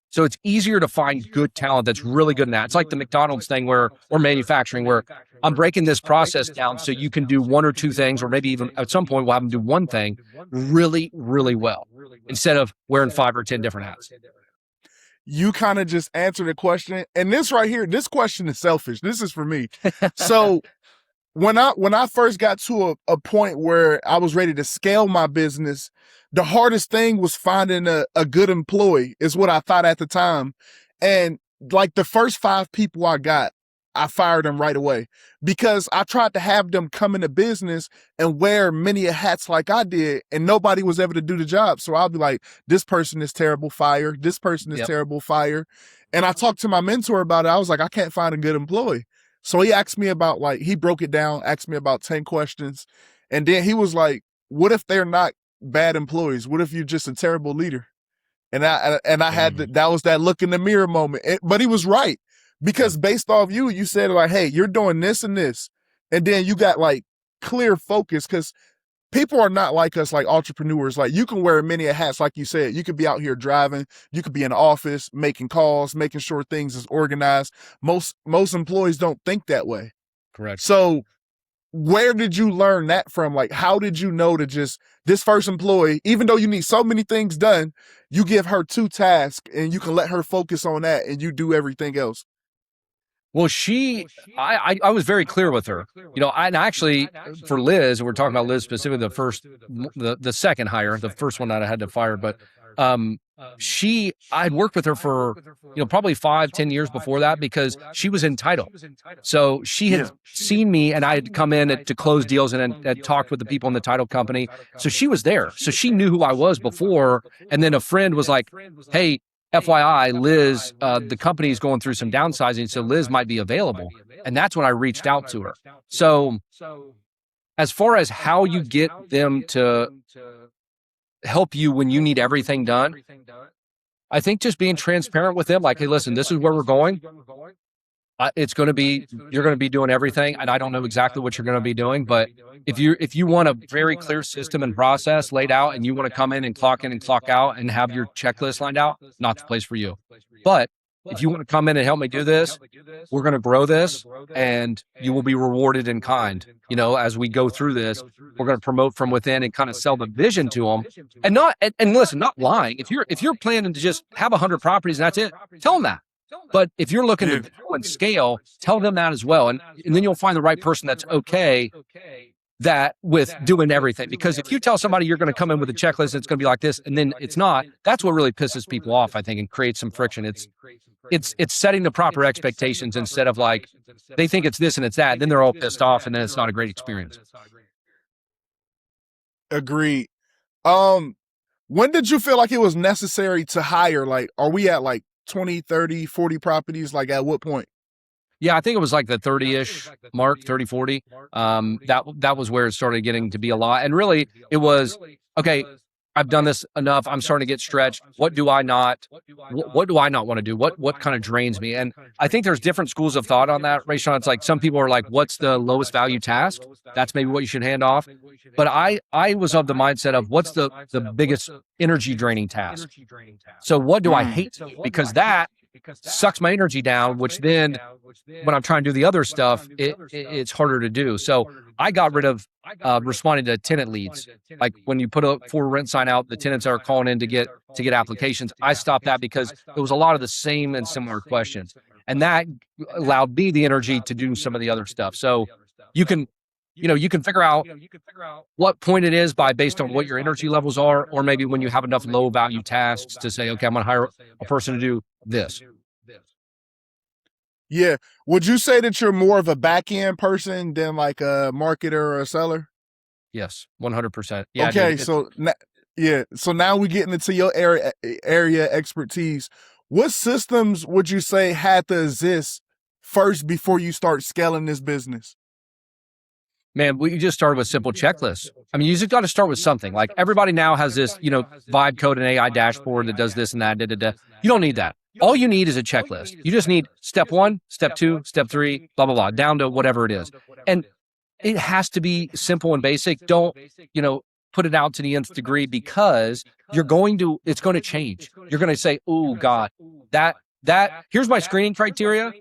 So it's easier to find good talent that's really good in that. It's like the McDonald's thing or manufacturing where I'm breaking this process down so you can do one or two things, or maybe even at some point we'll have them do one thing really, really well instead of wearing 5 or 10 different hats. You kind of just answered the question. And this right here, this question is selfish. This is for me. So when I first got to a point where I was ready to scale my business, the hardest thing was finding a good employee is what I thought at the time. And like the first 5 people I got, I fired them right away because I tried to have them come into business and wear many hats like I did, and nobody was able to do the job. So I'll be like, this person is terrible, fire. This person is terrible, fire. And I talked to my mentor about it. I was like, I can't find a good employee. So he asked me about he broke it down, asked me about 10 questions. And then he was like, what if they're not bad employees? What if you're just a terrible leader? And I had that was that look in the mirror moment. But he was right. Because based off you said like, hey, you're doing this and this. And then you got like clear focus because people are not like us, like entrepreneurs. Like you can wear many hats, like you said. You could be out here driving. You could be in the office, making calls, making sure things is organized. Most employees don't think that way. Correct. So where did you learn that from? Like, how did you know to just this first employee, even though you need so many things done, you give her 2 tasks and you can let her focus on that and you do everything else? Well, I was very clear with her, and actually for Liz, and we're talking about Liz specifically, the second hire, the first one that I had to fire, but I had worked with her for, probably 5-10 years before that because she was in title. So she had seen me and I had come in to close deals and had talked with the people in the title company. So she was there. So she knew who I was before. And then a friend was like, hey, FYI, Liz, the company is going through some downsizing, so Liz might be available. And that's when I reached out to her. So as far as how you get them to help you when you need everything done, I think just being transparent with them, like, hey, listen, this is where we're going. You're going to be doing everything, and I don't know exactly what you're going to be doing, but if you want a very clear system and process laid out and you want to come in and clock out and have your checklist lined out, not the place for you. But if you want to come in and help me do this, we're going to grow this and you will be rewarded in kind. As we go through this, we're going to promote from within and kind of sell the vision to them and listen, not lying. If you're planning to just have 100 properties and that's it, tell them that. But if you're looking to grow and scale, tell them that as well. And then you'll find the right person that's okay that with doing everything. Because if you tell somebody you're going to come in with a checklist and it's going to be like this, and then it's not, that's what really pisses people off, I think, and creates some friction. It's setting the proper expectations instead of like, they think it's this and it's that. Then they're all pissed off and then it's not a great experience. Agreed. When did you feel like it was necessary to hire? Like, are we at like 20, 30, 40 properties? Like at what point? Yeah, I think it was like the 30-ish mark, 30, 40. That was where it started getting to be a lot. And really it was, okay, I've done this enough. I'm starting to get stretched. What do I not want to do? What kind of drains me? And I think there's different schools of thought on that, Raayshawn. It's like some people are like, what's the lowest value task? That's maybe what you should hand off. But I was of the mindset of what's the biggest energy draining task? So what do I hate to do? Because that sucks my energy down, which then when I'm trying to do the other stuff, it's harder to do. So I got rid of responding to tenant leads. Like when you put a for rent sign out, the tenants are calling in to get applications. I stopped that because it was a lot of the same and similar questions. And that allowed me the energy to do some of the other stuff. So you can figure out what point it is based on what your energy levels are, or maybe when you have enough low value tasks to say, okay, I'm going to hire a person to do this. Yeah. Would you say that you're more of a back end person than like a marketer or a seller? Yes, 100%. Yeah. Okay. So now we're getting into your area expertise. What systems would you say had to exist first before you start scaling this business? Man, we just started with simple checklists. I mean, you just got to start with something. Like everybody now has this, vibe code and AI dashboard that does this and that. You don't need that. All you need is a checklist. You just need step 1, step 2, step 3, blah, blah, blah, down to whatever it is. And it has to be simple and basic. Don't, put it out to the nth degree because it's going to change. You're going to say, oh God, here's my screening criteria.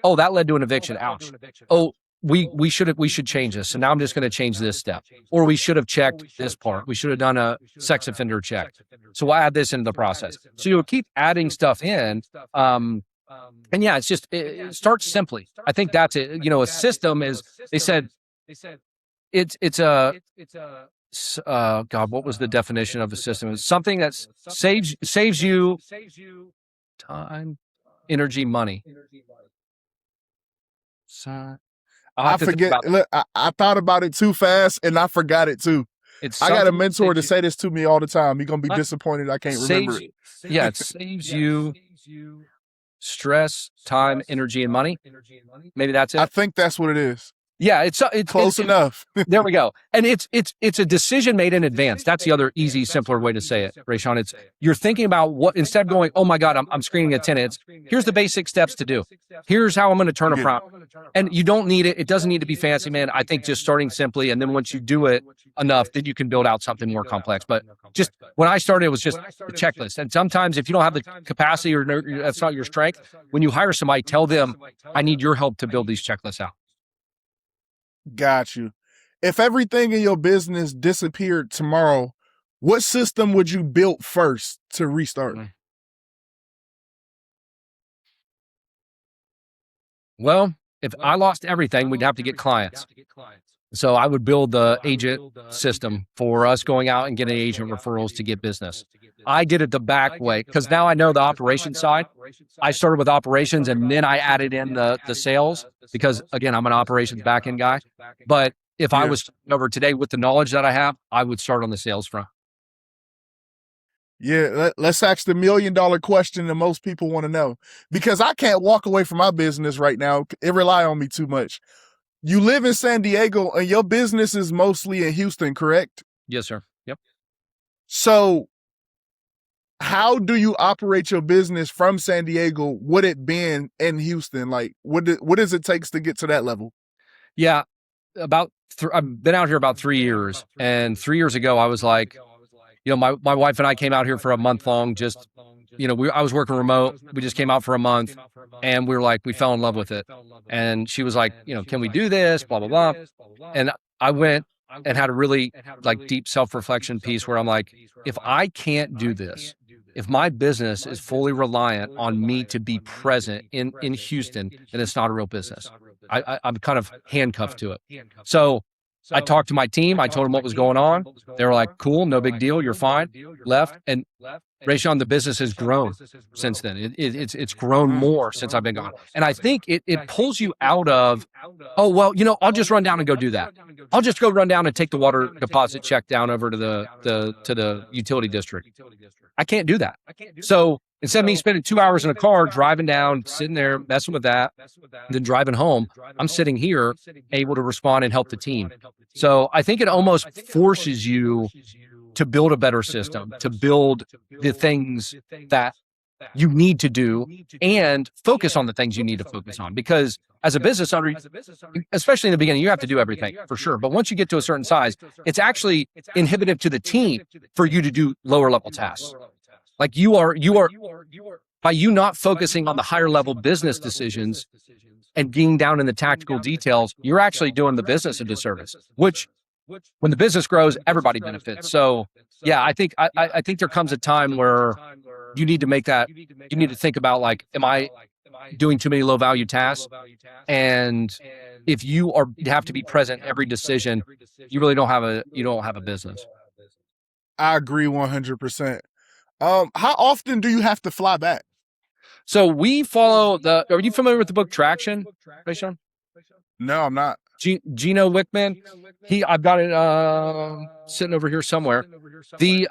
Oh, that led to an eviction. Ouch. Oh, we should change this. So now I'm just going to change this step. Or we should have checked this part. We should have done a sex offender check. So we'll add this into the process. So you'll keep adding stuff in. And yeah, it starts simply. I think that's it. A system is, they said, it's God, what was the definition of a system? It's something that saves you time, energy, money. So I forget. Look, I thought about it too fast and I forgot it too. I got a mentor to say this to me all the time. He's going to be disappointed I can't remember it. Yeah, it saves you stress, time, energy, and money. Maybe that's it. I think that's what it is. Yeah, it's close enough. There we go. And it's a decision made in advance. That's the other easy, simpler way to say it, Raayshawn. It's you're thinking about what, instead of going, oh my God, I'm screening a tenant. Here's the basic steps to do. Here's how I'm going to turn a prompt. And you don't need it. It doesn't need to be fancy, man. I think just starting simply, and then once you do it enough, then you can build out something more complex. But just when I started, it was just a checklist. And sometimes if you don't have the capacity or that's not your strength, when you hire somebody, tell them, I need your help to build these checklists out. Got you. If everything in your business disappeared tomorrow, what system would you build first to restart? Well, if I lost everything, we'd have to get clients. So I would build the agent system for us going out and getting agent referrals to get business. I did it the back way because now I know the operation side. I started with operations and then I added in the sales because, again, I'm an operations back end guy. But if I was over today with the knowledge that I have, I would start on the sales front. Yeah, let's ask the $1 million question that most people want to know, because I can't walk away from my business right now. It rely on me too much. You live in San Diego and your business is mostly in Houston, correct? Yes, sir. Yep. So how do you operate your business from San Diego with it being in Houston? Like, what does it take to get to that level? Yeah, I've been out here about 3 years. And 3 years ago, I was like, my wife and I came out here for a month long, just I was working remote. We just came out for a month, and we fell in love with it. And she was like, can we do this? Blah, blah, blah. And I went and had a really deep self-reflection piece where I'm like, if I can't do this, if my business is fully reliant on me to be present in Houston, then it's not a real business. I'm kind of handcuffed to it. So I talked to my team. I told them what was going on. They were like, cool, no big deal. You're fine. Left. And Raayshawn, the business has grown since then. It's grown more since I've been gone. And I think it pulls you out of, oh, well, I'll just run down and go do that. I'll just go run down and take the water deposit check down over to the utility district. I can't do that. So instead of me spending 2 hours in a car, driving down, sitting there, messing with that, then driving home, I'm sitting here able to respond and help the team. So I think it almost forces you to build a better system, to build the things that you need to do and focus on the things you need to focus on. Because as a business owner, especially in the beginning, you have to do everything for sure. But once you get to a certain size, it's actually inhibitive to the team for you to do lower level tasks. Like you are by you not focusing on the higher level business decisions and being down in the tactical details, you're actually doing the business a disservice, which when the business grows, everybody benefits. So yeah, I think there comes a time where you need to make that, you need to think about am I doing too many low value tasks? And if you have to be present every decision, you really don't have a business. I agree 100%. How often do you have to fly back? So we follow are you familiar with the book Traction, Raayshawn? No, I'm not. Gino Wickman, I've got it sitting over here somewhere. He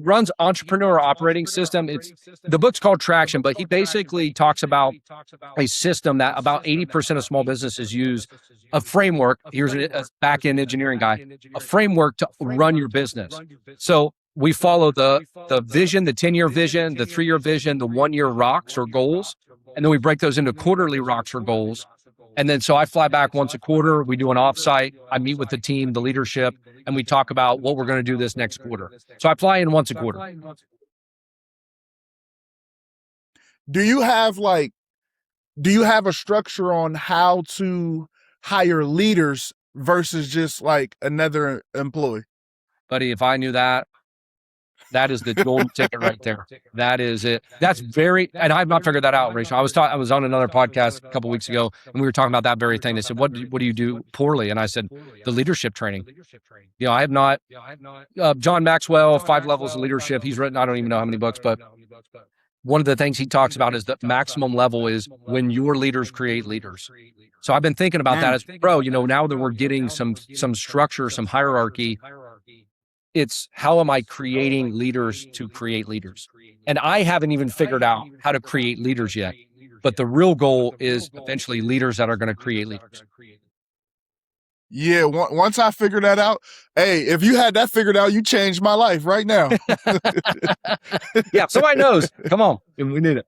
runs Entrepreneur Operating System. The book's called Traction, but he basically talks about a system that about 80% of small businesses use, a framework. Here's a back-end engineering guy, a framework to run your business. So we follow the vision, the 10-year vision, the 3-year vision, the 1-year rocks or goals, and then we break those into quarterly rocks or goals. And then so I fly back once a quarter. We do an offsite. I meet with the team, the leadership, and we talk about what we're going to do this next quarter. So I fly in once a quarter. Do you have a structure on how to hire leaders versus just another employee? Buddy, if I knew that, that is the golden ticket right there. That is it. And I've not figured that out, Raayshawn. I was on another podcast a couple of weeks ago, and we were talking about that very thing. They said, what do you do poorly? And I said, the leadership training. I have not, John Maxwell, 5 Levels of Leadership. He's written, I don't even know how many books, but one of the things he talks about is the maximum level is when your leaders create leaders. So I've been thinking about that as, now that we're getting some structure, some hierarchy, it's how am I creating leaders to create leaders? And I haven't even figured out how to create leaders yet. But the real goal is eventually leaders that are going to create leaders. Yeah, once I figured that out, hey, if you had that figured out, you changed my life right now. Yeah, somebody knows. Come on, we need it.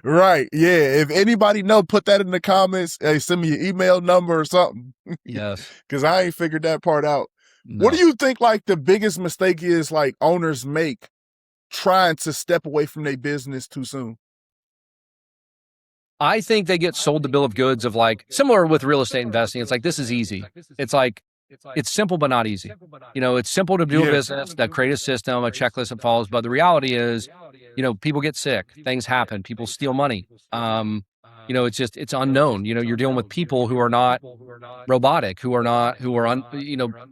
Right, yeah. If anybody put that in the comments. Hey, send me your email number or something. Yes. Because I ain't figured that part out. No. What do you think the biggest mistake is owners make trying to step away from their business too soon? I think they get sold the bill of goods of similar with real estate investing. It's this is easy. It's it's simple, but not easy. It's simple to do a business, that create a system, a checklist that follows. But the reality is, people get sick, things happen, people steal money. It's unknown. You're dealing with people who are not robotic, who are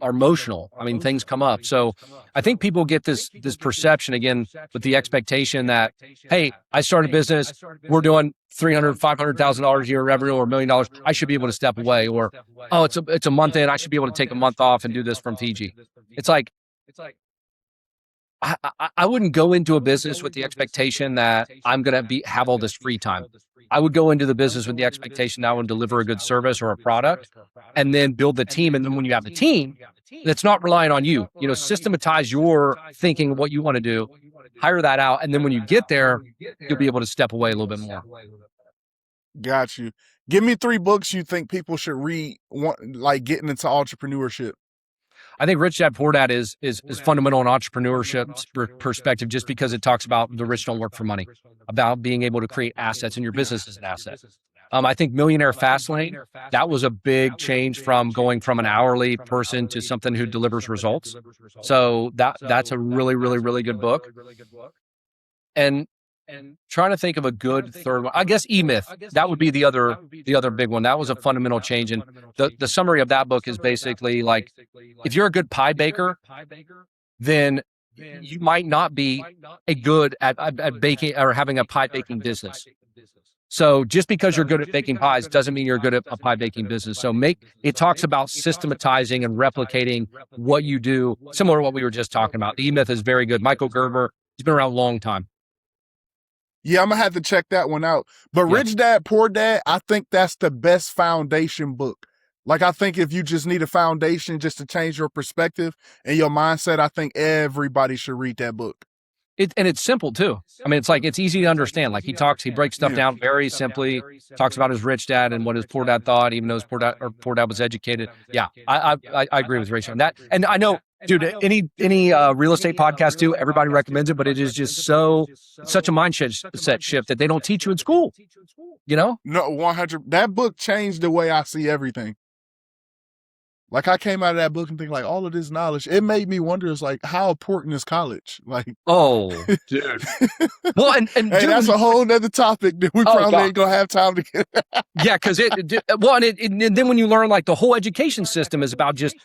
emotional. I mean, things come up. So I think people get this perception again with the expectation that, hey, I started a business, we're doing $300,000, $500,000 a year revenue or $1 million. I should be able to step away. Or, oh, it's a month in, I should be able to take a month off and do this from Fiji. It's I wouldn't go into a business with the expectation that I'm going to have all this free time. I would go into the business with the expectation that I would deliver a good service or a product and then build the team. And then when you have the team that's not relying on you, systematize your thinking, what you want to do, hire that out. And then when you get there, you'll be able to step away a little bit more. Got you. Give me 3 books you think people should read, getting into entrepreneurship. I think Rich Dad Poor Dad is fundamental in entrepreneurship perspective, just because it talks about the rich don't work for money, about being able to create assets, and your business is an asset. I think Millionaire Fastlane, that was a big change from going from an hourly person to something who delivers results. So that's a really, really, really good book. And trying to think of a good third one, I guess E-Myth, that would be the other big one. That was a fundamental change. And the summary of that book is basically like, if you're a good pie baker, then you might not be a good at baking or having a pie baking business. So just because you're good at baking pies doesn't mean you're good at a pie baking business. So it talks about systematizing and replicating what you do, similar to what we were just talking about. The E-Myth is very good. Michael Gerber, he's been around a long time. Yeah, I'm gonna have to check that one out. But Yeah. Rich Dad, Poor Dad, I think that's the best foundation book. Like, I think if you just need a foundation just to change your perspective and your mindset, I think everybody should read that book. And it's simple too. I mean, it's easy to understand. Like he breaks stuff down very simply, talks about his rich dad and what his poor dad thought, even though his poor dad was educated. Yeah, I agree with Raayshawn. That, and I know, dude, any real estate podcast too, everybody recommends it, but it is just such a mindset shift that they don't teach you in school. You know? No, 100. That book changed the way I see everything. Like, I came out of that book and think like, all of this knowledge, it made me wonder, is like, how important is college? Like, oh, dude. Well, and hey, dude, that's a whole nother topic that we probably ain't gonna have time to get. Yeah, because and then when you learn, like, the whole education system is about just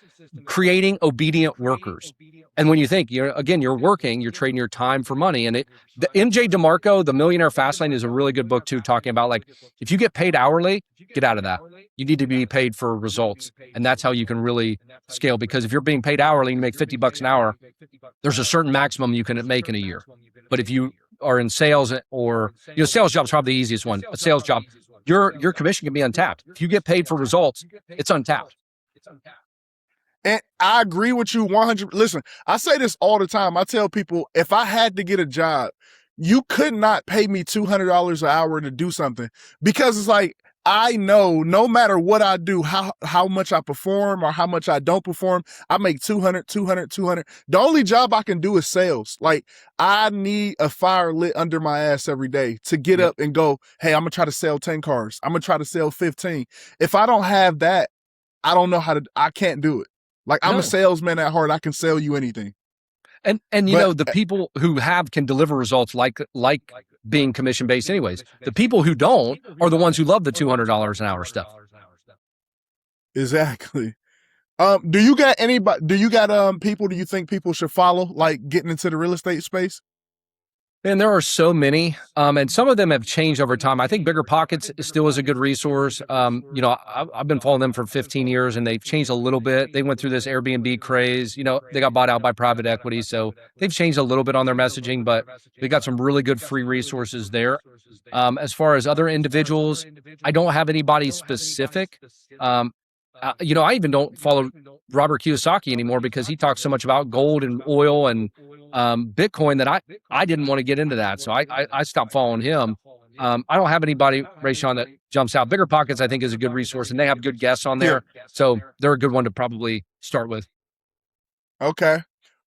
creating obedient workers. And when you think you're working, you're trading your time for money. And the MJ DeMarco, The Millionaire Fastlane, is a really good book too, talking about, like, if you get paid hourly, get out of that. You need to be paid for results. And that's how you can really scale. Because if you're being paid hourly and you make $50 an hour, there's a certain maximum you can make in a year. But if you are in sales, or, sales job's probably the easiest one. A sales job, your commission can be untapped. If you get paid for results, it's untapped. And I agree with you 100. Listen, I say this all the time. I tell people, if I had to get a job, you could not pay me $200 an hour to do something, because it's like, I know no matter what I do, how much I perform or how much I don't perform, I make 200. The only job I can do is sales. Like, I need a fire lit under my ass every day to get up and go, hey, I'm gonna try to sell 10 cars. I'm gonna try to sell 15. If I don't have that, I don't know I can't do it. Like, I'm a salesman at heart. I can sell you anything. And the people who can deliver results, like being commission based anyways. The people who don't are the ones who love the $200 an hour stuff. Exactly. Do you got people, do you think people should follow, like, getting into the real estate space? And there are so many, and some of them have changed over time. I think Bigger Pockets still is a good resource. I've been following them for 15 years, and they've changed a little bit. They went through this Airbnb craze. They got bought out by private equity, so they've changed a little bit on their messaging, but they got some really good free resources there. As far as other individuals, I don't have anybody specific. I even don't follow Robert Kiyosaki anymore, because he talks so much about gold and oil and Bitcoin that I didn't want to get into that. So I stopped following him. I don't have anybody, Raayshawn, that jumps out. Bigger Pockets, I think, is a good resource, and they have good guests on there. So they're a good one to probably start with. Okay.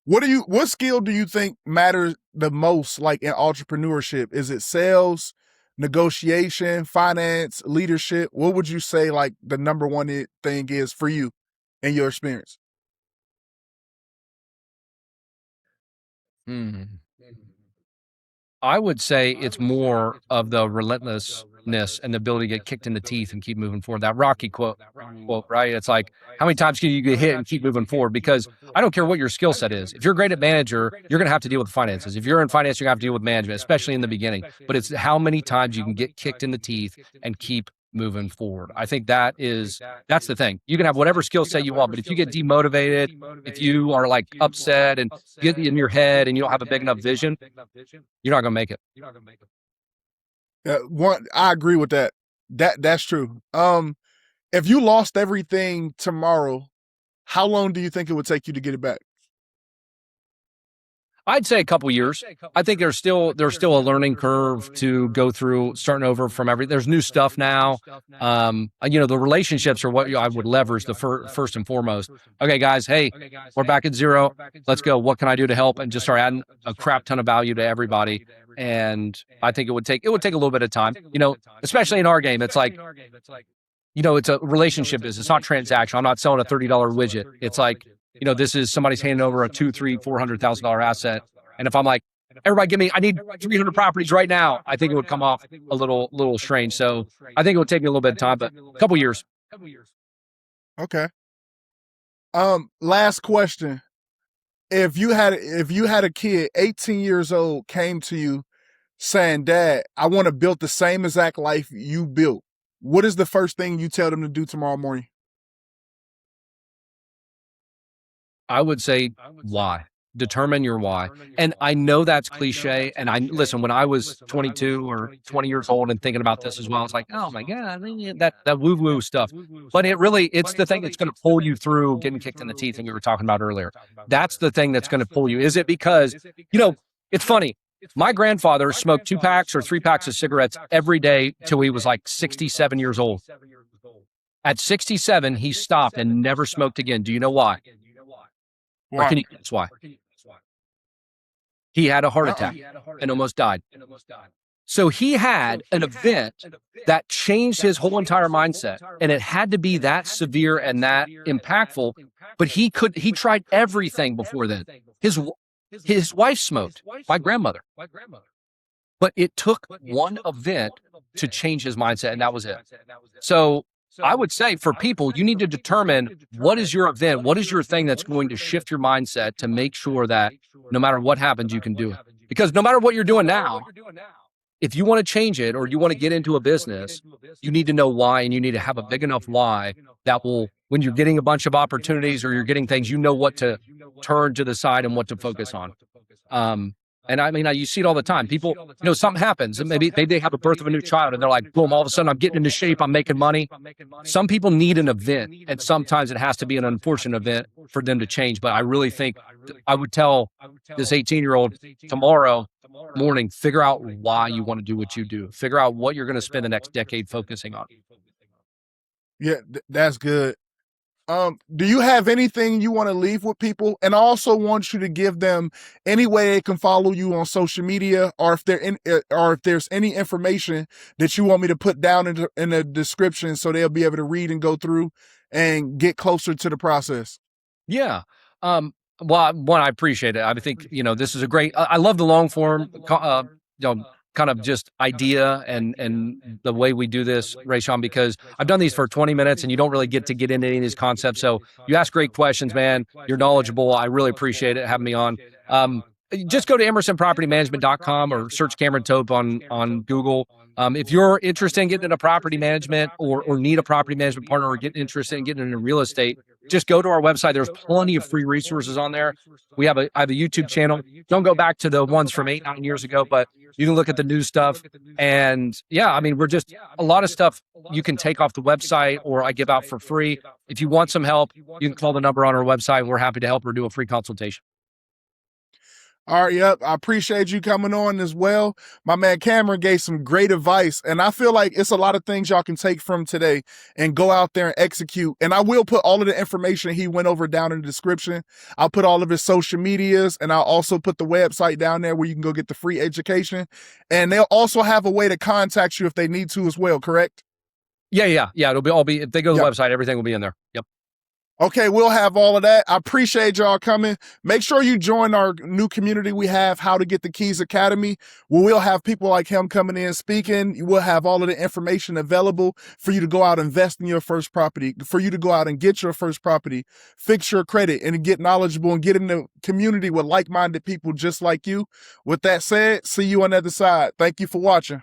What skill do you think matters the most, like, in entrepreneurship? Is it sales, negotiation, finance, leadership? What would you say, like, the number one thing is for you in your experience? I would say it's more of the relentlessness and the ability to get kicked in the teeth and keep moving forward. That Rocky quote, right? It's like, how many times can you get hit and keep moving forward? Because I don't care what your skill set is. If you're great at manager, you're going to have to deal with finances. If you're in finance, you're going to have to deal with management, especially in the beginning. But it's how many times you can get kicked in the teeth and keep moving forward. I think that's the thing. You can have whatever skill set you want, but if you get demotivated, if you are, like, upset and get in your head and you don't have a big enough vision, you're not going to make it. I agree with that. That's true. If you lost everything tomorrow, how long do you think it would take you to get it back? I'd say a couple years. I think there's still a learning curve to go through, starting over from there's new stuff now. The relationships are what I would leverage the first and foremost. Okay, guys, hey, we're back at zero. Let's go. What can I do to help? And just start adding a crap ton of value to everybody. And I think it would take a little bit of time, especially in our game. It's like, it's a relationship business. It's not transactional. I'm not selling a $30 widget. It's like, this is somebody's handing over a $200,000, $300,000, $400,000 asset. And if I'm like, everybody I need 300 properties right now, I think it would come off a little strange. So I think it would take me a little bit of time, but a couple years. Okay. Last question. If you had a kid, 18 years old, came to you saying, Dad, I want to build the same exact life you built, what is the first thing you tell them to do tomorrow morning? I would say why. Determine your why. And I know that's cliche. And listen, when I was 22 or 20 years old and thinking about this as well, it's like, oh my God, that woo-woo stuff. But it's the thing that's going to pull you through getting kicked in the teeth that we were talking about earlier. That's the thing that's going to pull you. Is it because, it's funny. My grandfather smoked 2 packs or 3 packs of cigarettes every day till he was like 67 years old. At 67, he stopped and never smoked again. Do you know why? Or can you guess why? He had a heart attack and almost died. So he had an event that changed his whole entire mindset, and it had to be that severe and that impactful. But he tried everything before then. His wife smoked, my grandmother. But it took one event to change his mindset, and that was it. So I would say for people, you need to determine what is your event, what is your thing that's going to shift your mindset to make sure that no matter what happens, you can do it. Because no matter what you're doing now, if you want to change it or you want to get into a business, you need to know why, and you need to have a big enough why that will, when you're getting a bunch of opportunities or you're getting things, what to turn to the side and what to focus on. And I mean, you see it all the time. People, something happens and maybe they have a birth of a new child and they're like, boom, all of a sudden I'm getting into shape. I'm making money. Some people need an event, and sometimes it has to be an unfortunate event for them to change. But I really think I would tell this 18-year-old tomorrow morning, figure out why you want to do what you do. Figure out what you're going to spend the next decade focusing on. Yeah, that's good. Do you have anything you want to leave with people? And I also want you to give them any way they can follow you on social media, or if there's any information that you want me to put down in the description so they'll be able to read and go through and get closer to the process. Yeah. Well, one, I appreciate it. I think, this is a great, I love the long form, kind of just idea and the way we do this, Raayshawn, because I've done these for 20 minutes and you don't really get into any of these concepts. So you ask great questions, man. You're knowledgeable. I really appreciate it having me on. Just go to emersonpropertymanagement.com or search Cameron Tope on Google. If you're interested in getting into property management or need a property management partner or getting interested in getting into real estate, just go to our website. There's plenty of free resources on there. I have a YouTube channel. Don't go back to the ones from 8-9 years ago, but you can look at the new stuff. And yeah, I mean, we're just a lot of stuff you can take off the website or I give out for free. If you want some help, you can call the number on our website. We're happy to help or do a free consultation. All right, yep. I appreciate you coming on as well. My man Cameron gave some great advice, and I feel like it's a lot of things y'all can take from today and go out there and execute. And I will put all of the information he went over down in the description. I'll put all of his social medias, and I'll also put the website down there where you can go get the free education. And they'll also have a way to contact you if they need to as well, correct? Yeah. It'll be if they go to the website, everything will be in there. Yep. Okay, we'll have all of that. I appreciate y'all coming. Make sure you join our new community we have, How to Get the Keys Academy, where we'll have people like him coming in speaking. We'll have all of the information available for you to go out and invest in your first property, for you to go out and get your first property, fix your credit, and get knowledgeable and get in the community with like-minded people just like you. With that said, see you on the other side. Thank you for watching.